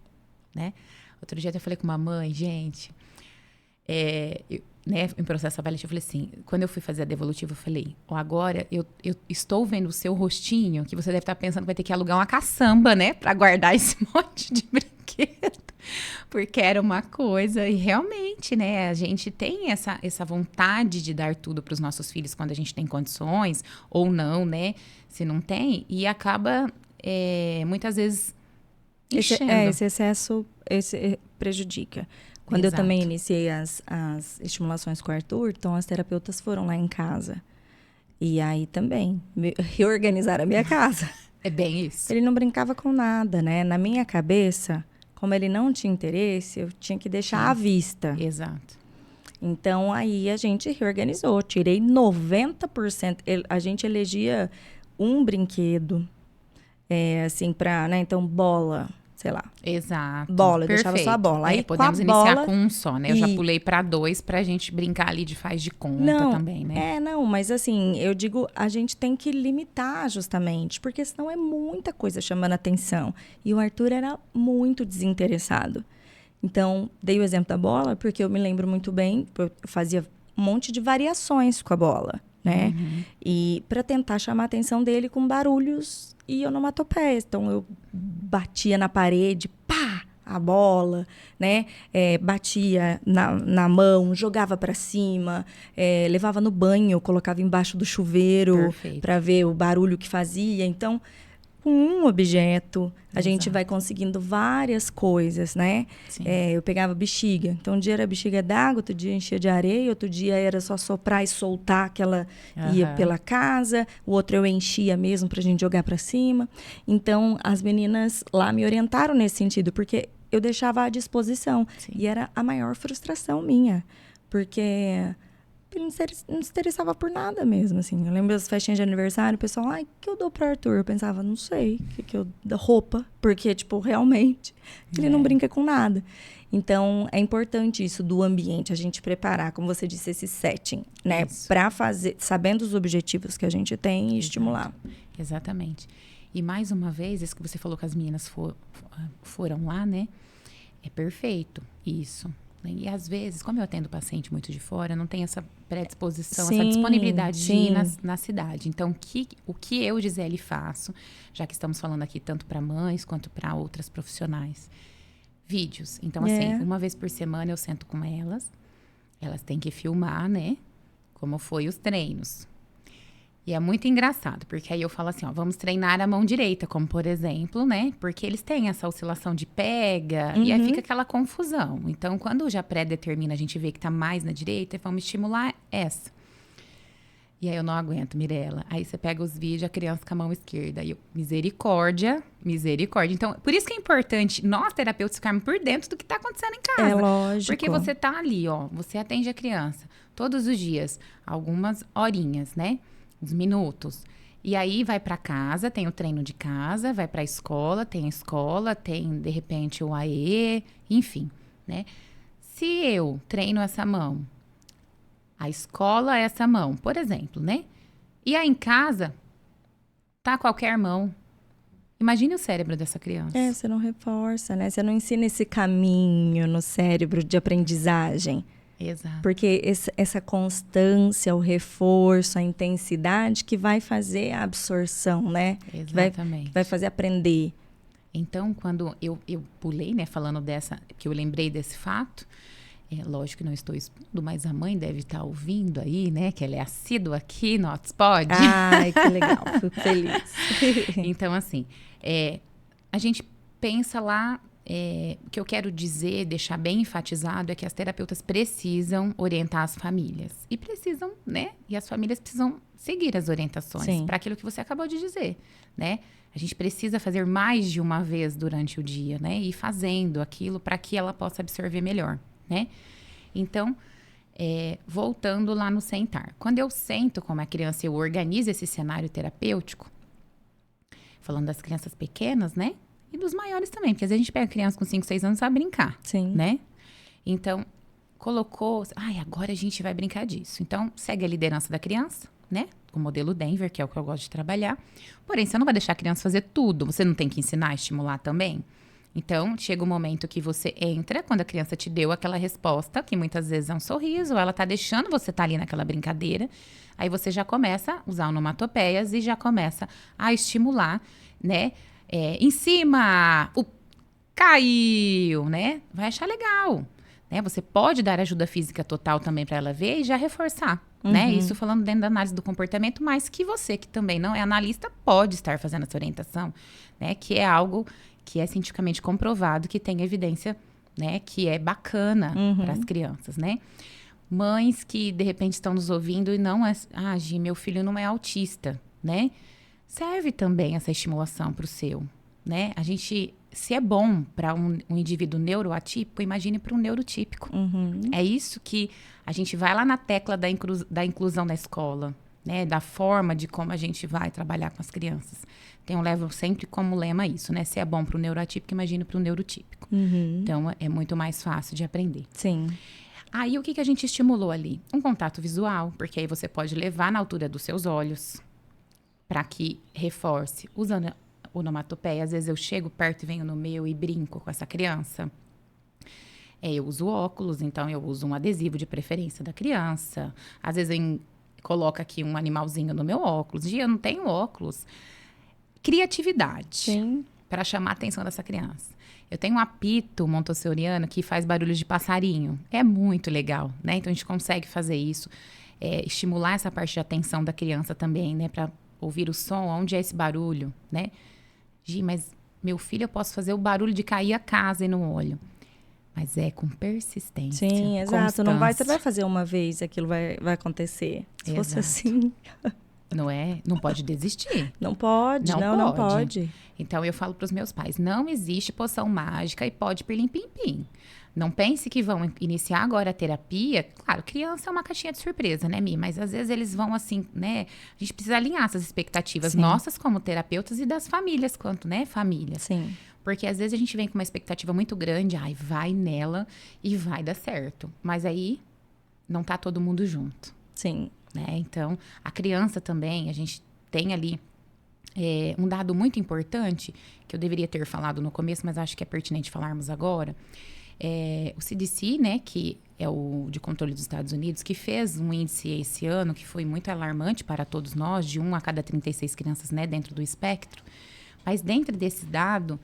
né? Outro dia eu falei com uma mãe, gente, né, em processo avaliativo, eu falei assim, quando eu fui fazer a devolutiva, eu falei, agora eu estou vendo o seu rostinho, que você deve estar pensando que vai ter que alugar uma caçamba, né, para guardar esse monte de brinquedo, porque era uma coisa, e realmente, né, a gente tem essa vontade de dar tudo para os nossos filhos quando a gente tem condições, ou não, né, se não tem, e acaba... muitas vezes esse excesso prejudica. Quando Exato. eu também iniciei as estimulações com o Arthur, então as terapeutas foram lá em casa. E aí também, reorganizar a minha casa. É bem isso. Ele não brincava com nada, né? Na minha cabeça, como ele não tinha interesse, eu tinha que deixar à vista. Exato. Então, aí a gente reorganizou. Tirei 90%. A gente elegia um brinquedo. Assim, né? Então, bola, sei lá. Exato. Bola, eu Perfeito. deixava só a bola. Aí, podemos com a iniciar bola, com um só, né? Eu já pulei para 2 pra gente brincar ali de faz de conta também, né? Não, mas assim, eu digo, a gente tem que limitar justamente, porque senão é muita coisa chamando atenção. E o Arthur era muito desinteressado. Então, dei o exemplo da bola, porque eu me lembro muito bem, eu fazia um monte de variações com a bola, né? E para tentar chamar a atenção dele com barulhos e onomatopeias. Então, eu batia na parede, pá, a bola, né? Batia na mão, jogava para cima, levava no banho, colocava embaixo do chuveiro para ver o barulho que fazia. Então, com um objeto, a gente vai conseguindo várias coisas, né? Eu pegava bexiga. Então, um dia era bexiga d'água, outro dia enchia de areia, outro dia era só soprar e soltar que ela ia pela casa. O outro eu enchia mesmo pra gente jogar pra cima. Então, as meninas lá me orientaram nesse sentido, porque eu deixava à disposição. E era a maior frustração minha. Porque ele não se interessava por nada mesmo, assim. Eu lembro das festinhas de aniversário, o pessoal, ai, o que eu dou pro Arthur? Eu pensava, não sei, o que eu dou? Roupa, porque, tipo, realmente, ele não brinca com nada. Então, é importante isso do ambiente, a gente preparar, como você disse, esse setting, né? Isso. Pra fazer, sabendo os objetivos que a gente tem e estimular. Exatamente. E mais uma vez, isso que você falou que as meninas foram lá, né? É perfeito isso. E às vezes, como eu atendo paciente muito de fora, não tem essa predisposição, essa disponibilidade de ir na cidade. Então, o que eu, Gisele, faço, já que estamos falando aqui tanto para mães quanto para outras profissionais, vídeos. Então, assim, uma vez por semana eu sento com elas têm que filmar, né, como foi os treinos. E é muito engraçado, porque aí eu falo assim, ó, vamos treinar a mão direita, como por exemplo, né? Porque eles têm essa oscilação de pega, e aí fica aquela confusão. Então, quando já pré-determina, a gente vê que tá mais na direita, vamos estimular essa. E aí eu não aguento, Mirella. Aí você pega os vídeos, a criança com a mão esquerda. E eu, misericórdia. Então, por isso que é importante nós, terapeutas, ficarmos por dentro do que tá acontecendo em casa. É lógico. Porque você tá ali, ó, você atende a criança todos os dias, algumas horinhas, né? Uns minutos. E aí vai para casa, tem o treino de casa, vai para a escola, tem de repente o AE, enfim, né? Se eu treino essa mão, a escola é essa mão, por exemplo, né? E aí em casa tá qualquer mão. Imagine o cérebro dessa criança. Você não reforça, né? Você não ensina esse caminho no cérebro de aprendizagem. Exato. Porque essa constância, o reforço, a intensidade que vai fazer a absorção, né? Exatamente. Que vai fazer aprender. Então, quando eu pulei, né, falando que eu lembrei desse fato, lógico que não estou expondo, mas a mãe deve estar ouvindo aí, né, que ela é assídua aqui no Hotspot. Ai, que legal, fico feliz. Então, assim, a gente pensa lá, o que eu quero dizer, deixar bem enfatizado, é que as terapeutas precisam orientar as famílias. E precisam, né? E as famílias precisam seguir as orientações para aquilo que você acabou de dizer, né? A gente precisa fazer mais de uma vez durante o dia, né? E fazendo aquilo para que ela possa absorver melhor, né? Então, voltando lá no sentar. Quando eu sento com uma criança, eu organizo esse cenário terapêutico, falando das crianças pequenas, né? E dos maiores também, porque às vezes a gente pega criança com 5, 6 anos e sabe brincar, né? Então, colocou, agora a gente vai brincar disso. Então, segue a liderança da criança, né? O modelo Denver, que é o que eu gosto de trabalhar. Porém, você não vai deixar a criança fazer tudo, você não tem que ensinar, estimular também. Então, chega o momento que você entra, quando a criança te deu aquela resposta, que muitas vezes é um sorriso, ou ela tá deixando você estar ali naquela brincadeira, aí você já começa a usar onomatopeias e já começa a estimular, né? Em cima, caiu, né? Vai achar legal, né? Você pode dar ajuda física total também para ela ver e já reforçar, né? Isso falando dentro da análise do comportamento, mas que você, que também não é analista, pode estar fazendo essa orientação, né? Que é algo que é cientificamente comprovado, que tem evidência, né? Que é bacana para as crianças, né? Mães que, de repente, estão nos ouvindo e não é... Gi, meu filho não é autista, né? Serve também essa estimulação para o seu, né? A gente, se é bom para um indivíduo neuroatípico, imagine para um neurotípico. É isso que a gente vai lá na tecla da inclusão na escola, né? Da forma de como a gente vai trabalhar com as crianças. Então, eu levo sempre como lema isso, né? Se é bom para o neuroatípico, imagine para o neurotípico. Então, é muito mais fácil de aprender. Sim. Aí, o que a gente estimulou ali? Um contato visual, porque aí você pode levar na altura dos seus olhos, para que reforce. Usando onomatopeia, às vezes eu chego perto e venho no meu e brinco com essa criança. Eu uso óculos, então eu uso um adesivo de preferência da criança. Às vezes eu coloco aqui um animalzinho no meu óculos. Eu não tenho óculos. Criatividade. Para chamar a atenção dessa criança. Eu tenho um apito montessoriano que faz barulho de passarinho. É muito legal, né? Então a gente consegue fazer isso. Estimular essa parte de atenção da criança também, né? Para ouvir o som, onde é esse barulho, né? Gi, mas meu filho, eu posso fazer o barulho de cair a casa e no olho. Mas é com persistência. Sim, exato. Não vai, você vai fazer uma vez, aquilo vai acontecer. Se fosse assim... Não é? Não pode desistir. Não pode, não pode. Então, eu falo para os meus pais, não existe poção mágica e pode pirlim-pim-pim. Não pense que vão iniciar agora a terapia. Claro, criança é uma caixinha de surpresa, né, Mi? Mas às vezes eles vão assim, né? A gente precisa alinhar essas expectativas nossas como terapeutas e das famílias, quanto, né, família. Sim. Porque às vezes a gente vem com uma expectativa muito grande, ai, vai nela e vai dar certo. Mas aí não tá todo mundo junto. Sim. Né? Então, a criança também, a gente tem ali um dado muito importante, que eu deveria ter falado no começo, mas acho que é pertinente falarmos agora. O CDC, né, que é o de controle dos Estados Unidos, que fez um índice esse ano que foi muito alarmante para todos nós, de 1 a cada 36 crianças, né, dentro do espectro. Mas dentro desse dado,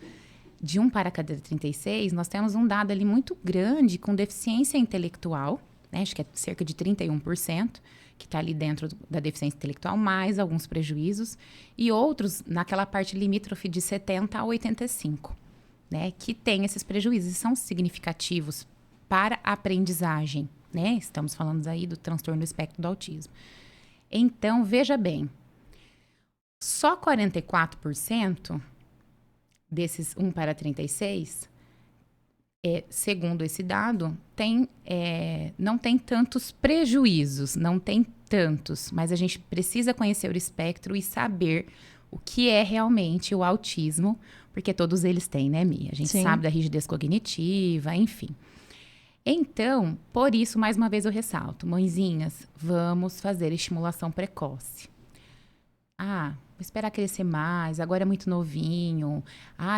de 1 para cada 36, nós temos um dado ali muito grande com deficiência intelectual, né, acho que é cerca de 31%, que está ali dentro da deficiência intelectual, mais alguns prejuízos, e outros naquela parte limítrofe de 70 a 85, né, que tem esses prejuízos e são significativos para a aprendizagem, né? Estamos falando aí do transtorno do espectro do autismo. Então, veja bem, só 44% desses 1 para 36, segundo esse dado, não tem tantos prejuízos, não tem tantos, mas a gente precisa conhecer o espectro e saber o que é realmente o autismo, porque todos eles têm, né, Mi? A gente sabe da rigidez cognitiva, enfim. Então, por isso, mais uma vez eu ressalto, mãezinhas, vamos fazer estimulação precoce. Vou esperar crescer mais, agora é muito novinho,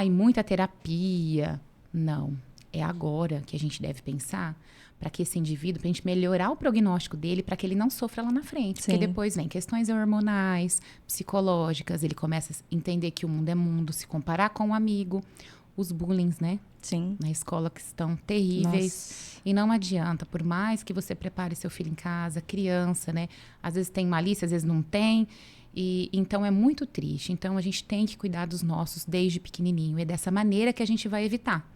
e muita terapia. Não. É agora que a gente deve pensar para que esse indivíduo, para a gente melhorar o prognóstico dele, para que ele não sofra lá na frente. Sim. Porque depois vem questões hormonais, psicológicas, ele começa a entender que o mundo é mundo, se comparar com um amigo, os bullying, né? Sim. Na escola que estão terríveis. Nossa. E não adianta, por mais que você prepare seu filho em casa, criança, né? Às vezes tem malícia, às vezes não tem. E então é muito triste. Então a gente tem que cuidar dos nossos desde pequenininho. É dessa maneira que a gente vai evitar.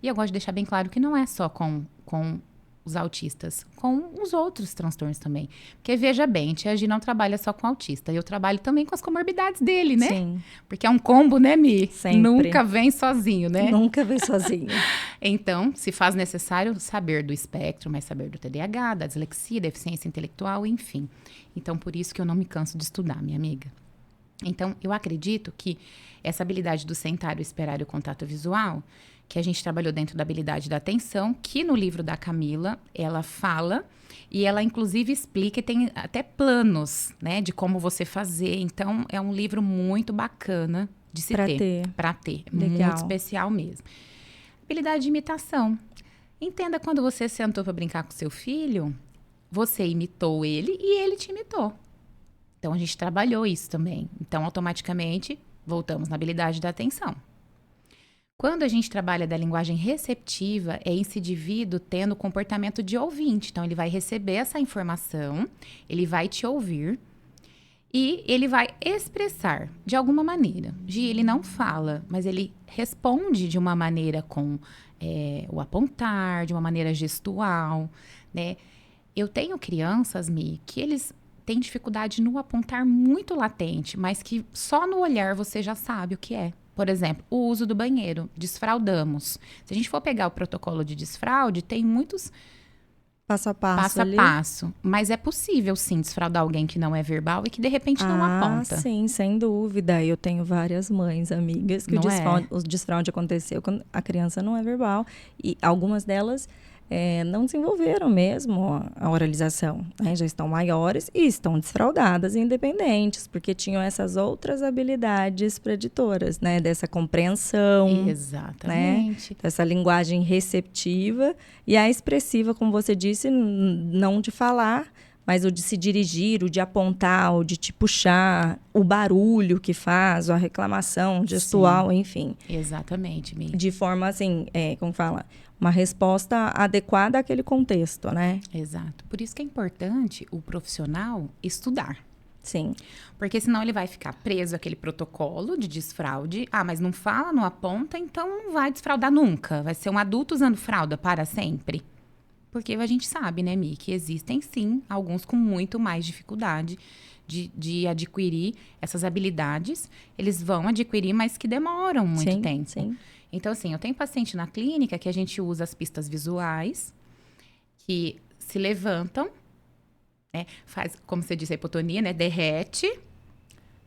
E eu gosto de deixar bem claro que não é só com os autistas, com os outros transtornos também. Porque, veja bem, a Tia Gi não trabalha só com autista, eu trabalho também com as comorbidades dele, né? Sim. Porque é um combo, né, Mi? Sempre. Nunca vem sozinho, né? Nunca vem sozinho. Então, se faz necessário saber do espectro, mas saber do TDAH, da dislexia, deficiência intelectual, enfim. Então, por isso que eu não me canso de estudar, minha amiga. Então, eu acredito que essa habilidade do sentar, o esperar e o contato visual, que a gente trabalhou dentro da habilidade da atenção, que no livro da Camila, ela fala, e ela inclusive explica, e tem até planos, né, de como você fazer. Então, é um livro muito bacana de se ter. Para ter. Legal. Muito especial mesmo. Habilidade de imitação. Entenda quando você sentou para brincar com seu filho, você imitou ele e ele te imitou. Então, a gente trabalhou isso também. Então, automaticamente, voltamos na habilidade da atenção. Quando a gente trabalha da linguagem receptiva, é esse indivíduo tendo o comportamento de ouvinte. Então, ele vai receber essa informação, ele vai te ouvir e ele vai expressar de alguma maneira. Ele não fala, mas ele responde de uma maneira com o apontar, de uma maneira gestual, né? Eu tenho crianças, Mi, que eles têm dificuldade no apontar muito latente, mas que só no olhar você já sabe o que é. Por exemplo, o uso do banheiro. Desfraudamos. Se a gente for pegar o protocolo de desfraude, tem muitos passo a passo. Mas é possível, sim, desfraudar alguém que não é verbal e que, de repente, não aponta. Sim, sem dúvida. Eu tenho várias mães, amigas, que o desfraude aconteceu quando a criança não é verbal. E algumas delas não desenvolveram mesmo a oralização, né? Já estão maiores e estão desfraudadas e independentes, porque tinham essas outras habilidades preditoras, né? Dessa compreensão. Exatamente. Né? Dessa linguagem receptiva e a expressiva, como você disse, não de falar, mas o de se dirigir, o de apontar, o de te puxar, o barulho que faz, a reclamação gestual, sim, enfim. Exatamente, Mi. De forma assim, como fala, uma resposta adequada àquele contexto, né? Exato. Por isso que é importante o profissional estudar. Sim. Porque senão ele vai ficar preso àquele protocolo de desfraude. Mas não fala, não aponta, então não vai desfraudar nunca. Vai ser um adulto usando fralda para sempre. porque a gente sabe, né, Mi, que existem sim alguns com muito mais dificuldade de adquirir essas habilidades. Eles vão adquirir, mas que demoram muito tempo. Sim. Então, assim, eu tenho paciente na clínica que a gente usa as pistas visuais, que se levantam, né? Faz, como você disse, a hipotonia, né? Derrete.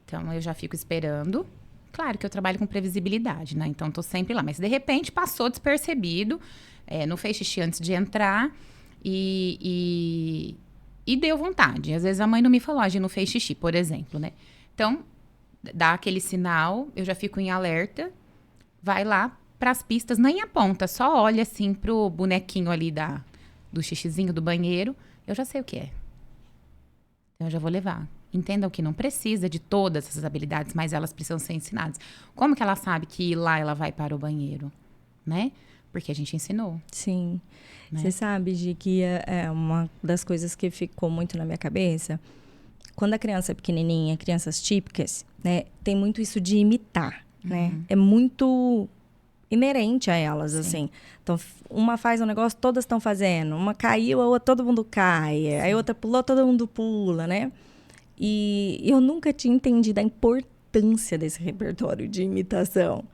Então, eu já fico esperando. Claro que eu trabalho com previsibilidade, né? Então, tô sempre lá. Mas, de repente, passou despercebido, não fez xixi antes de entrar e deu vontade. Às vezes, a mãe não me falou, a gente não fez xixi, por exemplo, né? Então, dá aquele sinal, eu já fico em alerta, vai lá pras pistas, nem aponta, só olha assim pro bonequinho ali do xixizinho do banheiro, eu já sei o que é. Então, eu já vou levar. Entendam que não precisa de todas essas habilidades, mas elas precisam ser ensinadas. Como que ela sabe que lá ela vai para o banheiro, né? Porque a gente ensinou. Sim. Né? Você sabe, Gi, que é uma das coisas que ficou muito na minha cabeça. Quando a criança é pequenininha, crianças típicas, né? Tem muito isso de imitar, né? É muito inerente a elas, assim. Então, uma faz um negócio, todas estão fazendo. Uma caiu, a outra, todo mundo cai. Aí outra pulou, todo mundo pula, né? E eu nunca tinha entendido a importância desse repertório de imitação.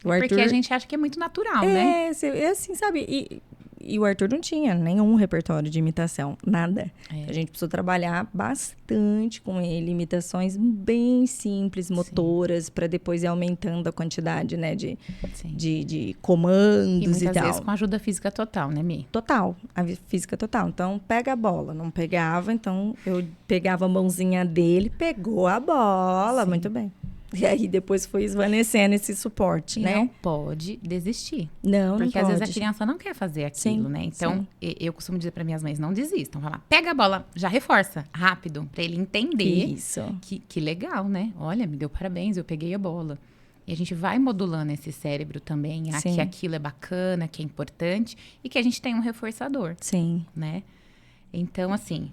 Porque a gente acha que é muito natural, né? É assim, sabe? E o Arthur não tinha nenhum repertório de imitação, nada. A gente precisou trabalhar bastante com ele, imitações bem simples, motoras, para depois ir aumentando a quantidade, né, de comandos e muitas tal. vezes com ajuda física total, né, Mi? Total, a física total. Então, pega a bola. Não pegava, então eu pegava a mãozinha dele, pegou a bola, muito bem. E aí, depois foi esvanecendo esse suporte, né? Não pode desistir. Não Porque não às pode. vezes a criança não quer fazer aquilo, né? Então, eu costumo dizer para minhas mães, não desistam. Vai lá, pega a bola, já reforça, rápido, para ele entender Isso. que legal, né? Olha, me deu parabéns, eu peguei a bola. E a gente vai modulando esse cérebro também, que aquilo é bacana, que é importante e que a gente tem um reforçador. Sim. Né? Então, assim,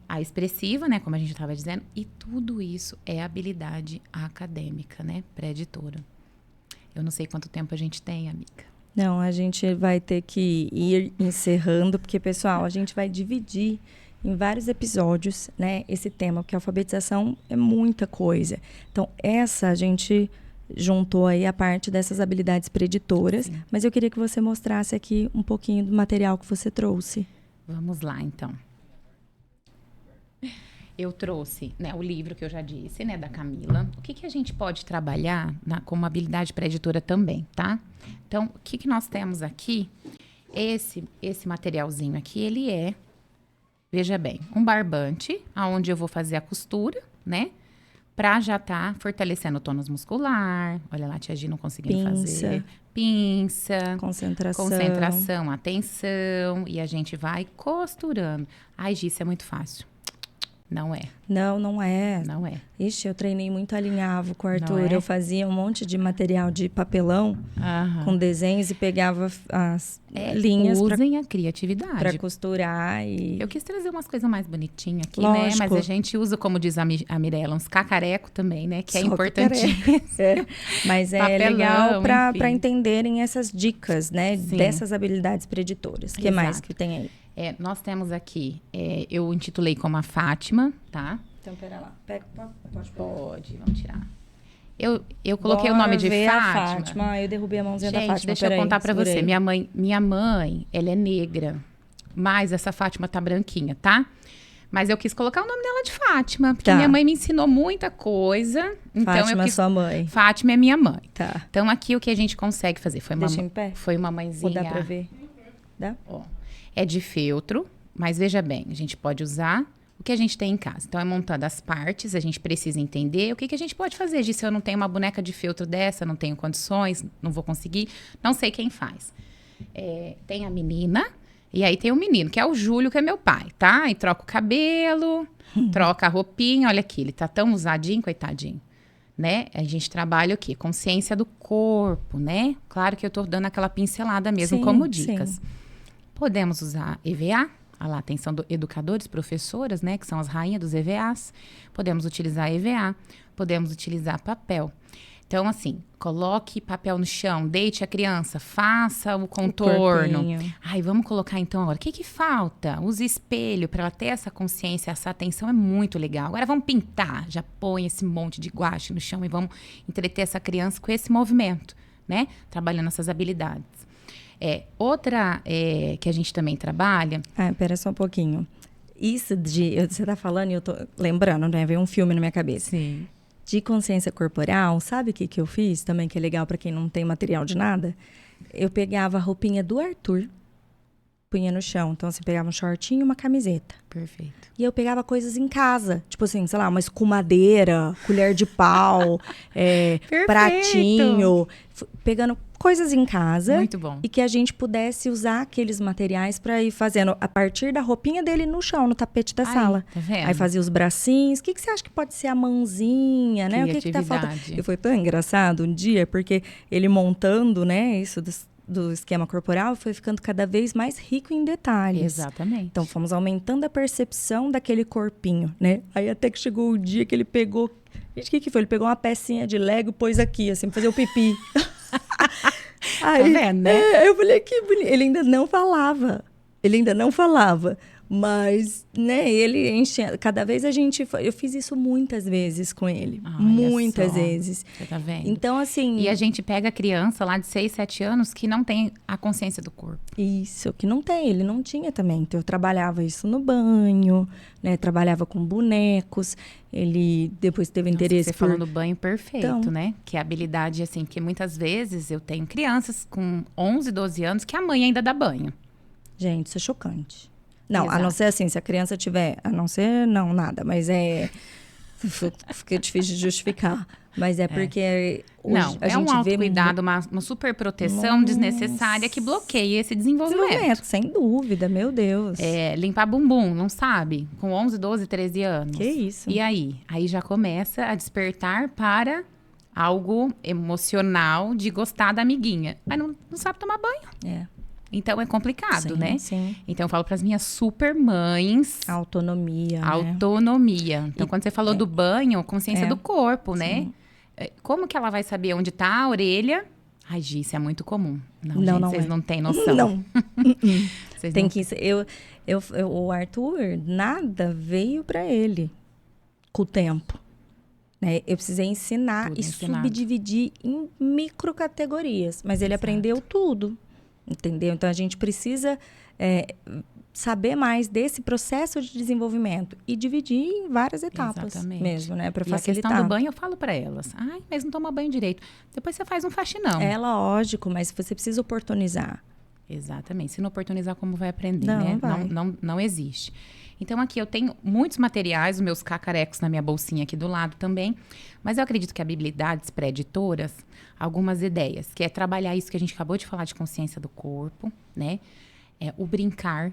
a expressiva, né, como a gente estava dizendo, e tudo isso é habilidade acadêmica, né, pré-editora. Eu não sei quanto tempo a gente tem, amiga. Não, a gente vai ter que ir encerrando, porque, pessoal, a gente vai dividir em vários episódios, né, esse tema, porque a alfabetização é muita coisa. Então, essa a gente juntou aí a parte dessas habilidades preditoras, mas eu queria que você mostrasse aqui um pouquinho do material que você trouxe. Vamos lá, então. Eu trouxe, né, o livro que eu já disse, né, da Camila. O que a gente pode trabalhar como habilidade pré-editora também, tá? Então, o que nós temos aqui? Esse materialzinho aqui, ele é, veja bem, um barbante, onde eu vou fazer a costura, né? Pra já tá fortalecendo o tônus muscular. Olha lá, a tia Gi não conseguindo fazer. Pinça. Concentração, atenção. E a gente vai costurando. Ai, Gi, isso é muito fácil. Não é. Não é. Não é. Ixi, eu treinei muito alinhavo com o Arthur. Eu fazia um monte de material de papelão com desenhos e pegava as linhas. Usem a criatividade. Para costurar e... Eu quis trazer umas coisas mais bonitinhas aqui, Lógico. né? Mas a gente usa, como diz a Mirella, uns cacareco também, né? Que é importante. Mas é Papelão, legal para entenderem essas dicas, né? Sim. Dessas habilidades preditoras. O que mais que tem aí? Nós temos aqui, eu intitulei como a Fátima, tá? Então, pera lá. Pode, vamos tirar. Eu coloquei o nome de Fátima. Eu derrubei a mãozinha da Gente, Fátima. deixa eu contar pra você. Minha mãe, ela é negra, mas essa Fátima tá branquinha, tá? Mas eu quis colocar o nome dela de Fátima, porque minha mãe me ensinou muita coisa. Então Fátima é sua mãe. Fátima é minha mãe. Tá. Então, aqui o que a gente consegue fazer Deixa em pé. Foi uma mãezinha... Ou dá pra ver? Dá? Ó, é de feltro, mas veja bem, a gente pode usar o que a gente tem em casa. Então, é montando as partes, a gente precisa entender o que a gente pode fazer. Se eu não tenho uma boneca de feltro dessa, não tenho condições, não vou conseguir, não sei quem faz. Tem a menina, e aí tem o menino, que é o Júlio, que é meu pai, tá? E troca o cabelo, troca a roupinha, olha aqui, ele tá tão usadinho, coitadinho. Né? A gente trabalha o quê? Consciência do corpo, né? Claro que eu tô dando aquela pincelada mesmo, como dicas. Sim. Podemos usar EVA, a atenção de educadores, professoras, né? Que são as rainhas dos EVAs. Podemos utilizar EVA, podemos utilizar papel. Então, assim, coloque papel no chão, deite a criança, faça o contorno. Ai, vamos colocar então agora, o que falta? Use espelho para ela ter essa consciência, essa atenção é muito legal. Agora vamos pintar, já põe esse monte de guache no chão e vamos entreter essa criança com esse movimento, né? Trabalhando essas habilidades. Outra que a gente também trabalha... Pera só um pouquinho. Isso você tá falando e eu tô lembrando, né? Veio um filme na minha cabeça. Sim. De consciência corporal, sabe o que eu fiz também, que é legal para quem não tem material de nada? Eu pegava a roupinha do Arthur, punha no chão. Então, você pegava um shortinho e uma camiseta. Perfeito. E eu pegava coisas em casa. Tipo assim, sei lá, uma escumadeira, colher de pau, pratinho. Pegando coisas em casa. Muito bom. E que a gente pudesse usar aqueles materiais para ir fazendo a partir da roupinha dele no chão, no tapete da sala. Tá vendo? Aí fazia os bracinhos. O que você acha que pode ser a mãozinha, né? O que tá faltando? E foi tão engraçado um dia, porque ele montando, né, isso do esquema corporal, foi ficando cada vez mais rico em detalhes. Exatamente. Então, fomos aumentando a percepção daquele corpinho, né? Aí até que chegou o dia que ele pegou... Gente, o que foi? Ele pegou uma pecinha de Lego e pôs aqui, assim, pra fazer o pipi. Aí, tá vendo, né? Eu falei, que bonito. Ele ainda não falava. Mas, né, ele enchendo. Cada vez eu fiz isso muitas vezes com ele. Muitas vezes. Você tá vendo? Então, assim... E a gente pega a criança lá de 6, 7 anos que não tem a consciência do corpo. Isso, que não tem. Ele não tinha também. Então, eu trabalhava isso no banho, né? Trabalhava com bonecos. Ele depois teve interesse Você falou no banho, perfeito, né? Que é a habilidade, assim, porque muitas vezes eu tenho crianças com 11, 12 anos que a mãe ainda dá banho. Gente, isso é chocante. Não, Exato. A não ser assim, se a criança tiver... A não ser, não, nada. Mas fica difícil de justificar. Mas porque hoje não, a gente um autocuidado, uma super proteção desnecessária que bloqueia esse desenvolvimento. Sem dúvida, meu Deus. Limpar bumbum, não sabe? Com 11, 12, 13 anos. Que isso? E aí? Aí já começa a despertar para algo emocional de gostar da amiguinha. Mas não sabe tomar banho. Então, é complicado, sim, né? Sim. Então, eu falo para as minhas super mães... Autonomia, Autonomia. Então, quando você falou do banho, consciência do corpo, né? Sim. Como que ela vai saber onde tá a orelha? Ai, Gi, isso é muito comum. Não, gente, vocês não têm noção. Não. Tem que... o Arthur, nada veio para ele com o tempo. Né? Eu precisei ensinar tudo subdividir em microcategorias. Mas ele aprendeu tudo. Entendeu? Então, a gente precisa saber mais desse processo de desenvolvimento e dividir em várias etapas mesmo, né? Para facilitar. A questão do banho, eu falo para elas. Ai, mas não toma banho direito. Depois você faz um faxinão. É lógico, mas você precisa oportunizar. Exatamente. Se não oportunizar, como vai aprender, não, né? Vai. Não existe. Então, aqui eu tenho muitos materiais, os meus cacarecos na minha bolsinha aqui do lado também. Mas eu acredito que habilidades pré-editoras, algumas ideias, que é trabalhar isso que a gente acabou de falar de consciência do corpo, né? O brincar,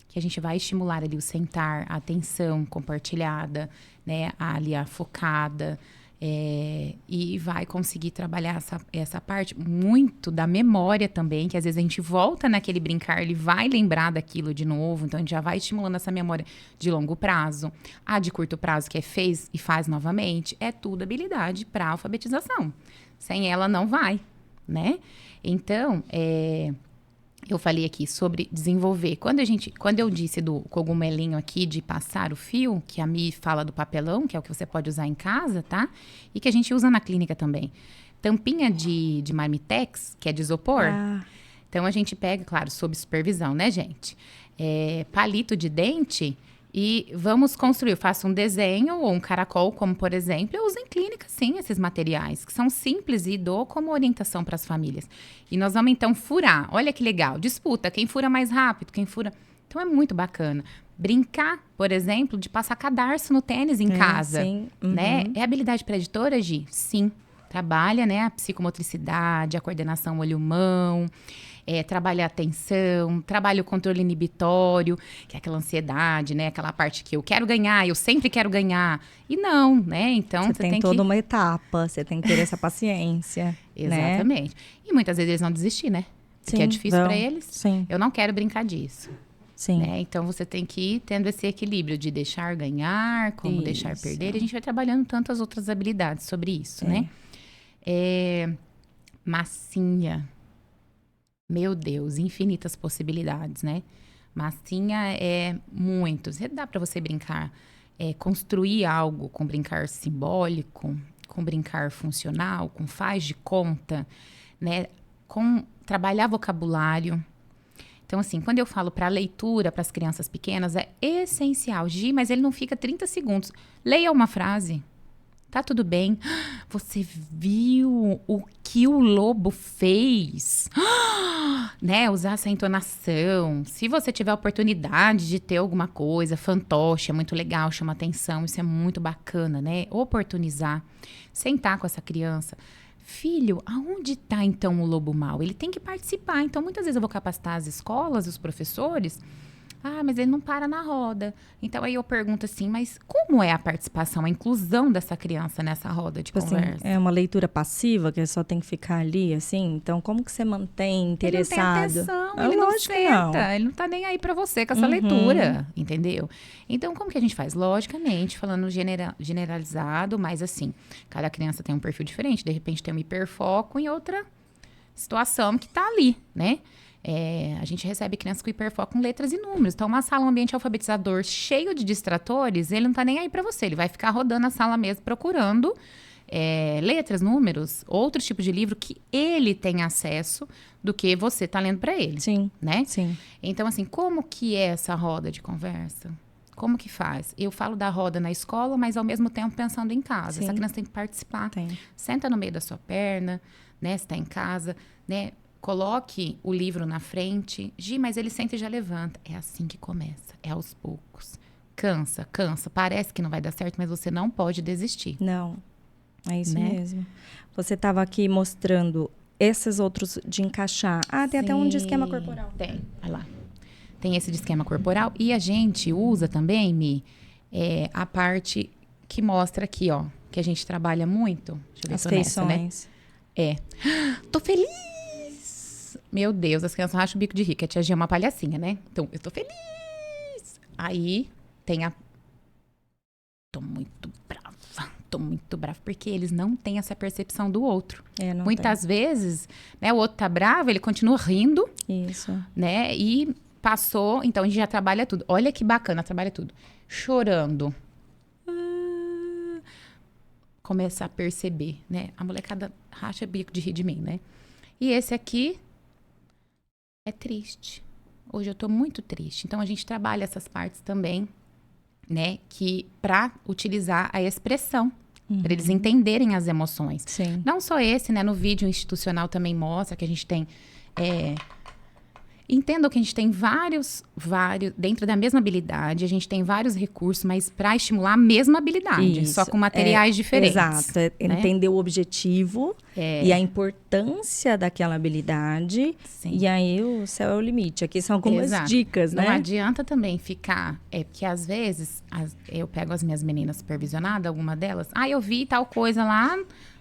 que a gente vai estimular ali o sentar, a atenção compartilhada, né? A focada. E vai conseguir trabalhar essa parte muito da memória também, que às vezes a gente volta naquele brincar, ele vai lembrar daquilo de novo, então a gente já vai estimulando essa memória de longo prazo. A de curto prazo, que é fez e faz novamente, é tudo habilidade para alfabetização. Sem ela não vai, né? Então, eu falei aqui sobre desenvolver. Quando eu disse do cogumelinho aqui de passar o fio, que a Mi fala do papelão, que é o que você pode usar em casa, tá? E que a gente usa na clínica também. Tampinha de marmitex, que é de isopor. Então, a gente pega, claro, sob supervisão, né, gente? Palito de dente e vamos construir. Eu faço um desenho ou um caracol, como por exemplo, eu uso em clínica, sim, esses materiais, que são simples e dou como orientação para as famílias. E nós vamos, então, furar. Olha que legal. Disputa. Quem fura mais rápido, quem fura... Então, é muito bacana. Brincar, por exemplo, de passar cadarço no tênis em casa. Sim. Né? É habilidade pré-editora, Gi? Sim. Trabalha, né, a psicomotricidade, a coordenação olho-mão, trabalha a atenção, trabalha o controle inibitório, que é aquela ansiedade, né? Aquela parte que eu quero ganhar, eu sempre quero ganhar. E não, né? Então, você tem toda uma etapa, você tem que ter essa paciência. Exatamente. Né? E muitas vezes eles vão desistir, né? Porque é difícil para eles. Sim. Eu não quero brincar disso. Sim. Né? Então, você tem que ir tendo esse equilíbrio de deixar ganhar, como deixar perder. E a gente vai trabalhando tantas outras habilidades sobre isso, né? Massinha. Meu Deus, infinitas possibilidades, né? Massinha é muito. Dá para você brincar, construir algo com brincar simbólico, com brincar funcional, com faz de conta, né? Com trabalhar vocabulário. Então, assim, quando eu falo para leitura para as crianças pequenas, é essencial. Gi, mas ele não fica 30 segundos. Leia uma frase. Tá tudo bem. Você viu o que o lobo fez? Né? Usar essa entonação. Se você tiver a oportunidade de ter alguma coisa, fantoche, é muito legal, chama atenção, isso é muito bacana, né? Oportunizar. Sentar com essa criança. Filho, aonde está então o lobo mau? Ele tem que participar. Então, muitas vezes eu vou capacitar as escolas, os professores. Ah, mas ele não para na roda. Então, aí eu pergunto assim, mas como é a participação, a inclusão dessa criança nessa roda de conversa? Assim, é uma leitura passiva, que só tem que ficar ali, assim? Então, como que você mantém interessado? Ele não tem atenção, ele não senta, ele não tá nem aí pra você com essa leitura, entendeu? Então, como que a gente faz? Logicamente, falando generalizado, mas assim, cada criança tem um perfil diferente. De repente, tem um hiperfoco em outra situação que tá ali, né? A gente recebe crianças com hiperfoco com letras e números. Então, uma sala, um ambiente alfabetizador cheio de distratores, ele não tá nem aí para você. Ele vai ficar rodando a sala mesmo, procurando letras, números, outros tipos de livro que ele tem acesso do que você tá lendo para ele. Sim, né? Sim. Então, assim, como que é essa roda de conversa? Como que faz? Eu falo da roda na escola, mas ao mesmo tempo pensando em casa. Sim. Essa criança tem que participar. Tem. Senta no meio da sua perna, né? Se tá em casa, né? Coloque o livro na frente. Gi, mas ele senta e já levanta. É assim que começa. É aos poucos. Cansa. Parece que não vai dar certo, mas você não pode desistir. Não. É isso né? mesmo. Você estava aqui mostrando esses outros de encaixar. Ah, tem até um de esquema corporal. Tem. Olha lá. Tem esse de esquema corporal. E a gente usa também, Mi, a parte que mostra aqui, ó. Que a gente trabalha muito. Deixa eu ver As se eu tô nessa, feições. né? Tô feliz! Meu Deus, as crianças racham o bico de rir, que a tia Gia é uma palhacinha, né? Então, eu tô feliz! Aí, tem a... Tô muito brava, porque eles não têm essa percepção do outro. Não Muitas vezes, né, o outro tá bravo, ele continua rindo, Isso. né? E passou, então a gente já trabalha tudo. Olha que bacana, trabalha tudo. Chorando. Começa a perceber, né? A molecada racha o bico de rir de mim, né? E esse aqui... é triste. Hoje eu tô muito triste. Então, a gente trabalha essas partes também, né? Que para utilizar a expressão, para eles entenderem as emoções. Sim. Não só esse, né? No vídeo institucional também mostra que a gente tem... Entendam que a gente tem vários, dentro da mesma habilidade, a gente tem vários recursos, mas para estimular a mesma habilidade, Isso. só com materiais diferentes. Exato. Né? Entender o objetivo e a importância daquela habilidade. Sim. E aí o céu é o limite. Aqui são algumas Exato. dicas, né? Não adianta também ficar... porque às vezes, eu pego as minhas meninas supervisionadas, alguma delas... eu vi tal coisa lá,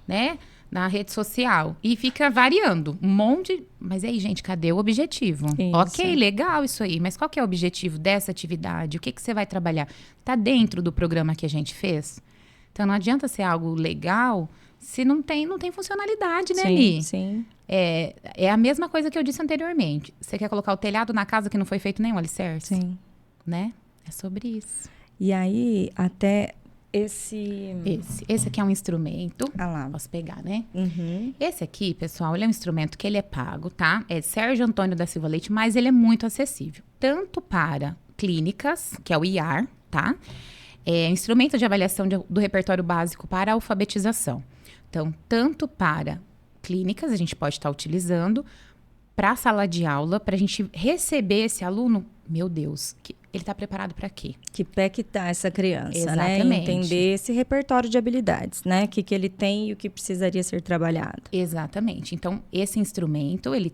né? Na rede social. E fica variando. Um monte... Mas aí, gente, cadê o objetivo? Isso. Ok, legal isso aí. Mas qual que é o objetivo dessa atividade? O que você vai trabalhar? Tá dentro do programa que a gente fez? Então, não adianta ser algo legal se não tem funcionalidade, né, Mi? Sim. É a mesma coisa que eu disse anteriormente. Você quer colocar o telhado na casa que não foi feito nenhum alicerce? Sim. Né? É sobre isso. E aí, até esse aqui é um instrumento. lá. Posso pegar, né? Uhum. Esse aqui, pessoal, ele é um instrumento que ele é pago, tá? É Sérgio Antônio da Silva Leite, mas ele é muito acessível. Tanto para clínicas, que é o IAR, tá? É instrumento de avaliação do repertório básico para alfabetização. Então, tanto para clínicas, a gente pode estar utilizando, para a sala de aula, para a gente receber esse aluno, meu Deus, ele está preparado para quê? Que pé que tá essa criança, Exatamente. né? Entender esse repertório de habilidades, né? O que ele tem e o que precisaria ser trabalhado. Exatamente. Então, esse instrumento, ele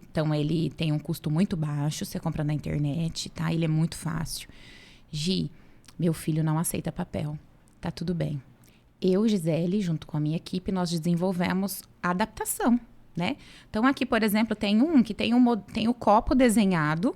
tem um custo muito baixo, você compra na internet, tá? Ele é muito fácil. Gi, meu filho não aceita papel. Tá tudo bem. Eu, Gisele, junto com a minha equipe, nós desenvolvemos a adaptação, né? Então, aqui, por exemplo, tem um que tem o copo desenhado,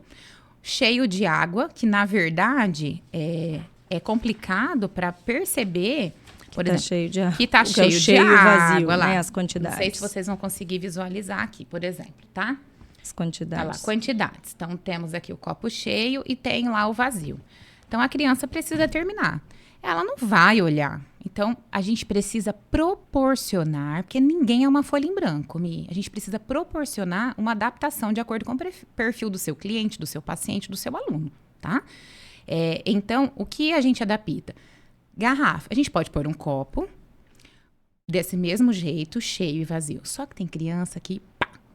cheio de água, que, na verdade, é complicado para perceber Por tá exemplo, cheio de que tá cheio de e vazio, água lá. né? As quantidades. Não sei se vocês vão conseguir visualizar aqui, por exemplo, tá? As Tá quantidades. lá, quantidades. Então, temos aqui o copo cheio e tem lá o vazio. Então, a criança precisa terminar. Ela não vai olhar. Então, a gente precisa proporcionar, porque ninguém é uma folha em branco, Mi. A gente precisa proporcionar uma adaptação de acordo com o perfil do seu cliente, do seu paciente, do seu aluno, tá? Então, o que a gente adapta? Garrafa. A gente pode pôr um copo desse mesmo jeito, cheio e vazio. Só que tem criança que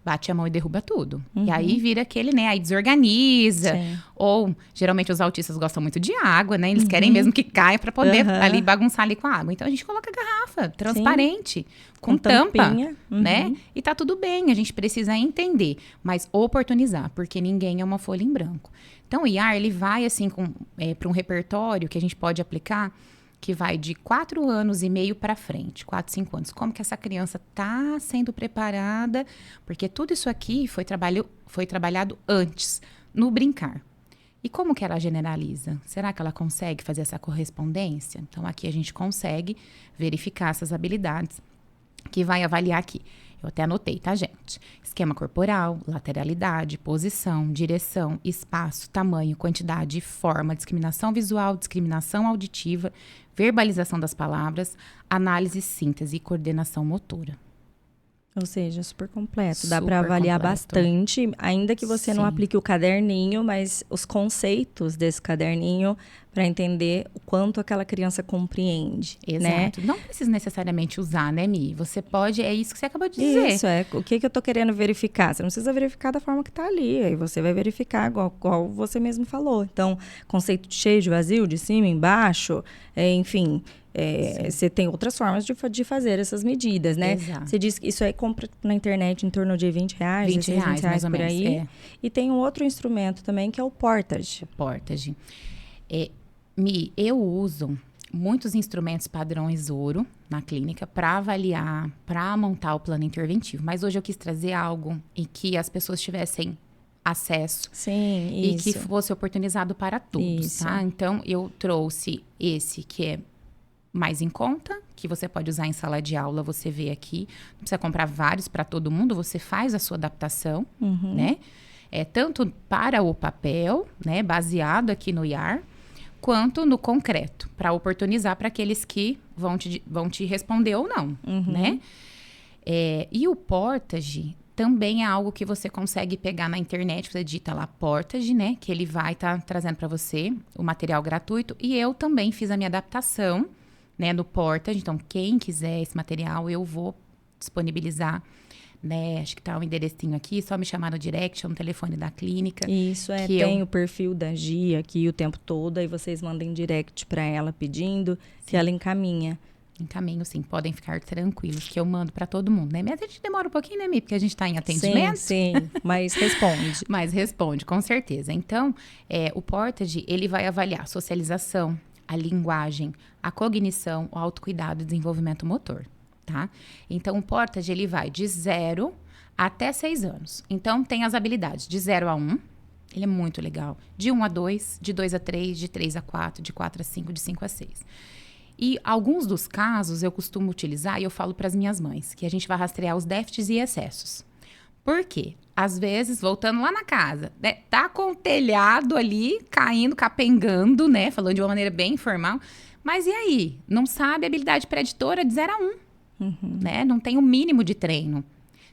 bate a mão e derruba tudo. E aí vira aquele, né? Aí desorganiza. Sim. Ou, geralmente, os autistas gostam muito de água, né? Eles querem mesmo que caia para poder ali bagunçar ali com a água. Então, a gente coloca garrafa transparente, com tampa, tampinha. né? E tá tudo bem, a gente precisa entender. Mas oportunizar, porque ninguém é uma folha em branco. Então, o IAR, ele vai, assim, para um repertório que a gente pode aplicar, que vai de 4 anos e meio para frente, 4, 5 anos. Como que essa criança está sendo preparada? Porque tudo isso aqui foi trabalhado antes, no brincar. E como que ela generaliza? Será que ela consegue fazer essa correspondência? Então, aqui a gente consegue verificar essas habilidades que vai avaliar aqui. Eu até anotei, tá, gente? Esquema corporal, lateralidade, posição, direção, espaço, tamanho, quantidade, forma, discriminação visual, discriminação auditiva, verbalização das palavras, análise, síntese e coordenação motora. Ou seja, super completo. Dá Super para avaliar completo. bastante, ainda que você não Sim. aplique o caderninho, mas os conceitos desse caderninho para entender o quanto aquela criança compreende, né? Exato. Não precisa necessariamente usar, né, Mi? Você pode, é isso que você acabou de dizer. Isso, o que eu tô querendo verificar. Você não precisa verificar da forma que tá ali, aí você vai verificar igual você mesmo falou. Então, conceito de cheio, de vazio, de cima, embaixo, enfim... você tem outras formas de fazer essas medidas, né? Exato. Você diz que isso aí compra na internet em torno de R$20, R$20, mais ou por menos, aí. E tem um outro instrumento também, que é o Portage. Portage. Mi, eu uso muitos instrumentos padrões ouro na clínica para avaliar, para montar o plano interventivo. Mas hoje eu quis trazer algo em que as pessoas tivessem acesso. Sim, E isso. que fosse oportunizado para todos, Isso. tá? Então, eu trouxe esse que é mais em conta, que você pode usar em sala de aula, você vê aqui. Não precisa comprar vários para todo mundo, você faz a sua adaptação, né? Tanto para o papel, né, baseado aqui no IAR, quanto no concreto, para oportunizar para aqueles que vão te responder ou não, né? E o Portage também é algo que você consegue pegar na internet, você digita lá Portage, né? Que ele vai estar trazendo para você o material gratuito. E eu também fiz a minha adaptação, né, no Portage. Então, quem quiser esse material, eu vou disponibilizar, né? Acho que tá um enderecinho aqui, só me chamar no direct ou no telefone da clínica. Isso, tem o perfil da Gia aqui o tempo todo, aí vocês mandem direct para ela pedindo, que ela encaminha. Encaminho, sim, podem ficar tranquilos, que eu mando para todo mundo, né? Mas a gente demora um pouquinho, né, Mi? Porque a gente tá em atendimento. Sim, mas responde. Mas responde, com certeza. Então, o Portage, ele vai avaliar a socialização, a linguagem, a cognição, o autocuidado e desenvolvimento motor, tá? Então, o Portage, ele vai de 0 até 6 anos. Então, tem as habilidades de 0 a 1, ele é muito legal. De 1 a 2, de 2 a 3, de 3 a 4, de 4 a 5, de 5 a 6. E alguns dos casos eu costumo utilizar, e eu falo para as minhas mães, que a gente vai rastrear os déficits e excessos. Por quê? Às vezes, voltando lá na casa, né, tá com o telhado ali, caindo, capengando, né? Falando de uma maneira bem informal. Mas e aí? Não sabe a habilidade preditora de 0 a 1, né? Não tem o mínimo de treino.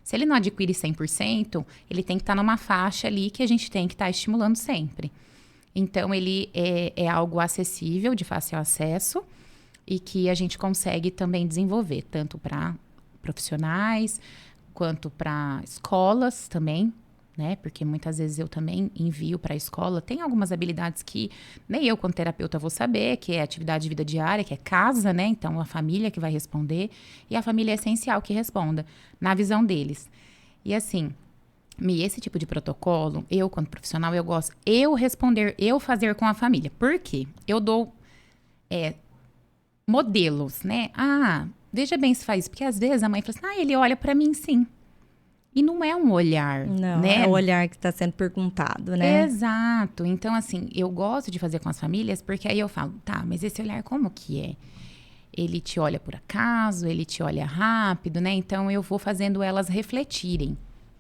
Se ele não adquire 100%, ele tem que estar numa faixa ali que a gente tem que estar estimulando sempre. Então, ele é algo acessível, de fácil acesso, e que a gente consegue também desenvolver, tanto para profissionais, quanto para escolas também, né? Porque muitas vezes eu também envio para a escola. Tem algumas habilidades que nem eu, como terapeuta, vou saber, que é atividade de vida diária, que é casa, né? Então, a família que vai responder. E a família é essencial que responda, na visão deles. E assim, esse tipo de protocolo, eu, quando profissional, eu gosto responder, fazer com a família. Por quê? Eu dou modelos, né? Veja bem se faz isso. Porque às vezes a mãe fala assim, ele olha pra mim sim. E não é um olhar, não, né? É o olhar que está sendo perguntado, né? Exato. Então, assim, eu gosto de fazer com as famílias, porque aí eu falo, tá, mas esse olhar como que é? ele te olha por acaso, ele te olha rápido, né? Então, eu vou fazendo elas refletirem,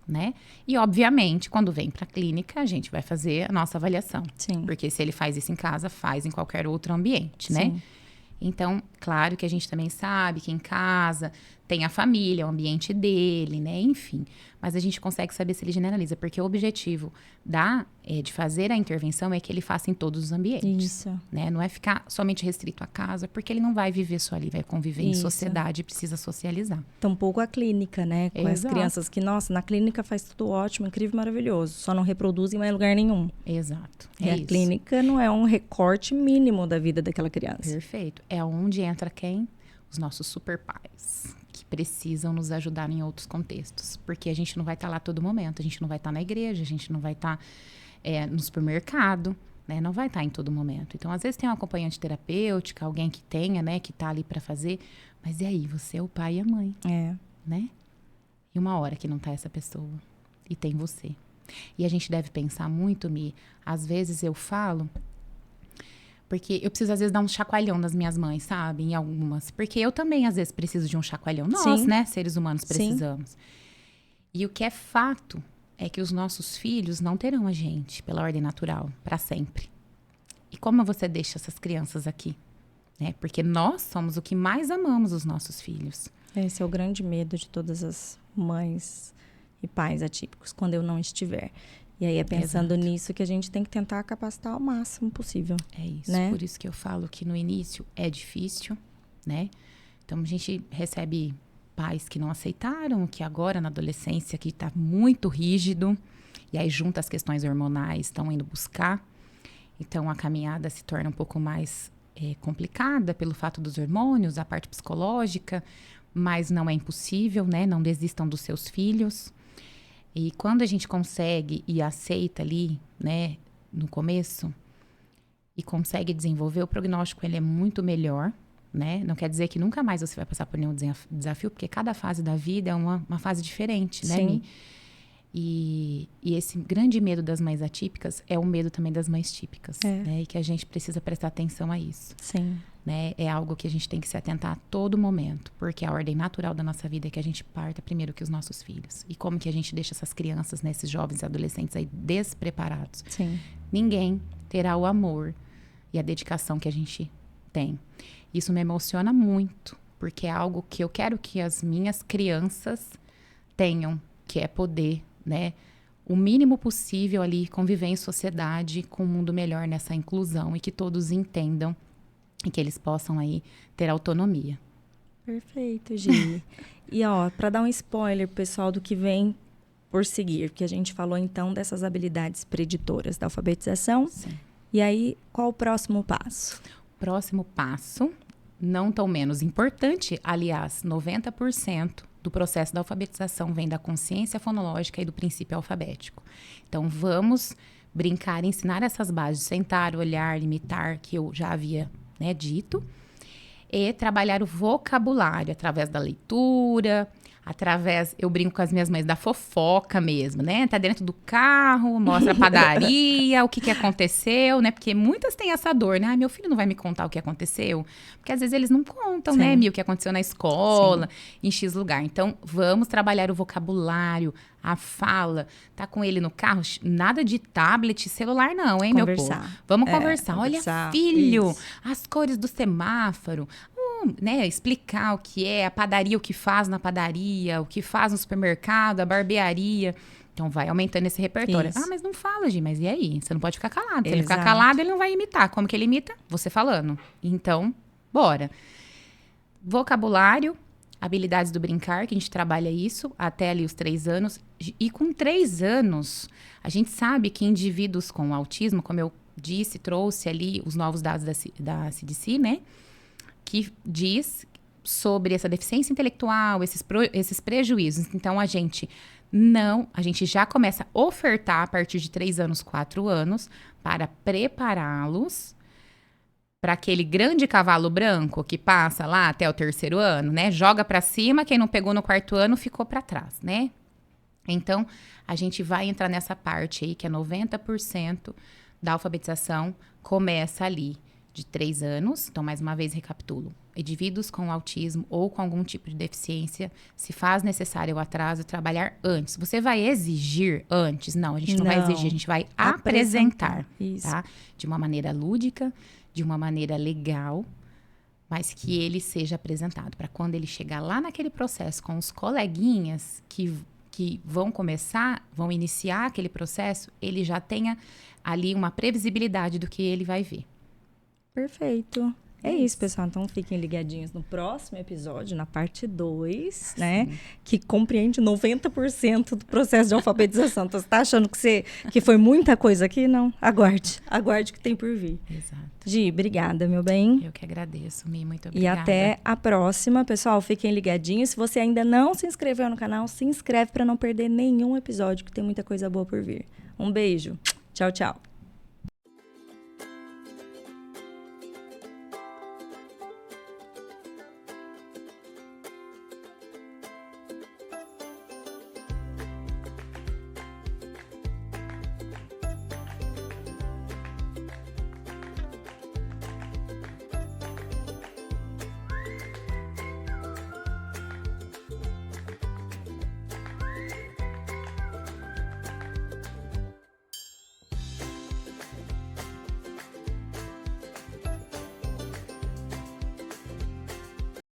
né? E, obviamente, quando vem para a clínica, a gente vai fazer a nossa avaliação. Sim. Porque se ele faz isso em casa, faz em qualquer outro ambiente, né? Sim. Então, claro que a gente também sabe que em casa tem a família, o ambiente dele, né? Enfim. Mas a gente consegue saber se ele generaliza. Porque o objetivo de fazer a intervenção é que ele faça em todos os ambientes. Isso. Né? Não é ficar somente restrito à casa, porque ele não vai viver só ali, vai conviver em sociedade e precisa socializar. Tampouco a clínica, né? Com as crianças que, nossa, na clínica faz tudo ótimo, incrível, maravilhoso. Só não reproduzem mais em lugar nenhum. Exato. E a clínica não é um recorte mínimo da vida daquela criança. Perfeito. É onde entra quem? Os nossos super pais, que precisam nos ajudar em outros contextos. Porque a gente não vai estar lá a todo momento. A gente não vai estar na igreja, a gente não vai estar no supermercado, né? Não vai estar em todo momento. Então, às vezes tem uma acompanhante terapêutica, alguém que tenha, né? Que está ali para fazer. Mas e aí? Você é o pai e a mãe. Né? E uma hora que não está essa pessoa. E tem você. E a gente deve pensar muito, Mi. Às vezes eu falo... Porque eu preciso, às vezes, dar um chacoalhão nas minhas mães, sabe? Em algumas. Porque eu também, às vezes, preciso de um chacoalhão. Nós, né? Seres humanos, precisamos. Sim. E o que é fato é que os nossos filhos não terão a gente, pela ordem natural, para sempre. E como você deixa essas crianças aqui? Né? Porque nós somos o que mais amamos os nossos filhos. Esse é o grande medo de todas as mães e pais atípicos, quando eu não estiver. E aí é pensando nisso que a gente tem que tentar capacitar ao máximo possível. É isso, né? Por isso que eu falo que no início é difícil, né? Então a gente recebe pais que não aceitaram, que agora na adolescência que está muito rígido, e aí junta as questões hormonais, estão indo buscar. Então a caminhada se torna um pouco mais complicada pelo fato dos hormônios, a parte psicológica, mas não é impossível, né? Não desistam dos seus filhos. E quando a gente consegue e aceita ali, né, no começo, e consegue desenvolver, o prognóstico ele é muito melhor, né? Não quer dizer que nunca mais você vai passar por nenhum desafio, porque cada fase da vida é uma fase diferente, né, Mi? E esse grande medo das mães atípicas é o medo também das mães típicas, né? E que a gente precisa prestar atenção a isso. Sim. Né? É algo que a gente tem que se atentar a todo momento, porque a ordem natural da nossa vida é que a gente parta primeiro que os nossos filhos. E como que a gente deixa essas crianças, né, esses jovens e adolescentes aí despreparados? Sim. Ninguém terá o amor e a dedicação que a gente tem. Isso me emociona muito, porque é algo que eu quero que as minhas crianças tenham, que é poder, né, o mínimo possível ali conviver em sociedade com um mundo melhor nessa inclusão e que todos entendam e que eles possam aí ter autonomia. Perfeito, Gi. E ó, para dar um spoiler pro pessoal do que vem por seguir, porque a gente falou então dessas habilidades preditoras da alfabetização. Sim. E aí, qual o próximo passo? Próximo passo, não tão menos importante, aliás, 90% do processo da alfabetização vem da consciência fonológica e do princípio alfabético. Então, vamos brincar, ensinar essas bases, sentar, olhar, imitar, que eu já havia, né, dito, e trabalhar o vocabulário através da leitura, eu brinco com as minhas mães, da fofoca mesmo, né? Tá dentro do carro, mostra a padaria, o que aconteceu, né? Porque muitas têm essa dor, né? Meu filho não vai me contar o que aconteceu. Porque às vezes eles não contam, né, Mi, o que aconteceu na escola, em X lugar. Então, vamos trabalhar o vocabulário, a fala. Tá com ele no carro, nada de tablet, celular não, hein, meu povo? Vamos conversar. Olha, filho, as cores do semáforo. Né, explicar o que é a padaria, o que faz na padaria, o que faz no supermercado, a barbearia. Então, vai aumentando esse repertório. Isso. Ah, mas não fala, Gi, mas e aí? Você não pode ficar calado. Se ele ficar calado, ele não vai imitar. Como que ele imita? Você falando. Então, bora. Vocabulário, habilidades do brincar, que a gente trabalha isso até ali os 3 anos. E com 3 anos, a gente sabe que indivíduos com autismo, como eu disse, trouxe ali os novos dados da CDC, né? Que diz sobre essa deficiência intelectual, esses prejuízos. Então, a gente já começa a ofertar a partir de 3 anos, 4 anos, para prepará-los para aquele grande cavalo branco que passa lá até o 3º ano, né? Joga para cima, quem não pegou no 4º ano ficou para trás, né? Então, a gente vai entrar nessa parte aí, que é 90% da alfabetização começa ali. De 3 anos, então mais uma vez recapitulo, indivíduos com autismo ou com algum tipo de deficiência, se faz necessário o atraso, trabalhar antes. Você vai exigir antes? Não, a gente não vai exigir, a gente vai apresentar, Isso. tá? De uma maneira lúdica, de uma maneira legal, mas que ele seja apresentado, para quando ele chegar lá naquele processo com os coleguinhas que vão iniciar aquele processo, ele já tenha ali uma previsibilidade do que ele vai ver. Perfeito. É isso, pessoal. Então, fiquem ligadinhos no próximo episódio, na parte 2, né? Que compreende 90% do processo de alfabetização. Então, você tá achando que foi muita coisa aqui? Não. Aguarde. Aguarde que tem por vir. Exato. Gi, obrigada, meu bem. Eu que agradeço, Mi. Muito E obrigada. até a próxima, pessoal. Fiquem ligadinhos. Se você ainda não se inscreveu no canal, se inscreve para não perder nenhum episódio, que tem muita coisa boa por vir. Um beijo. Tchau, tchau.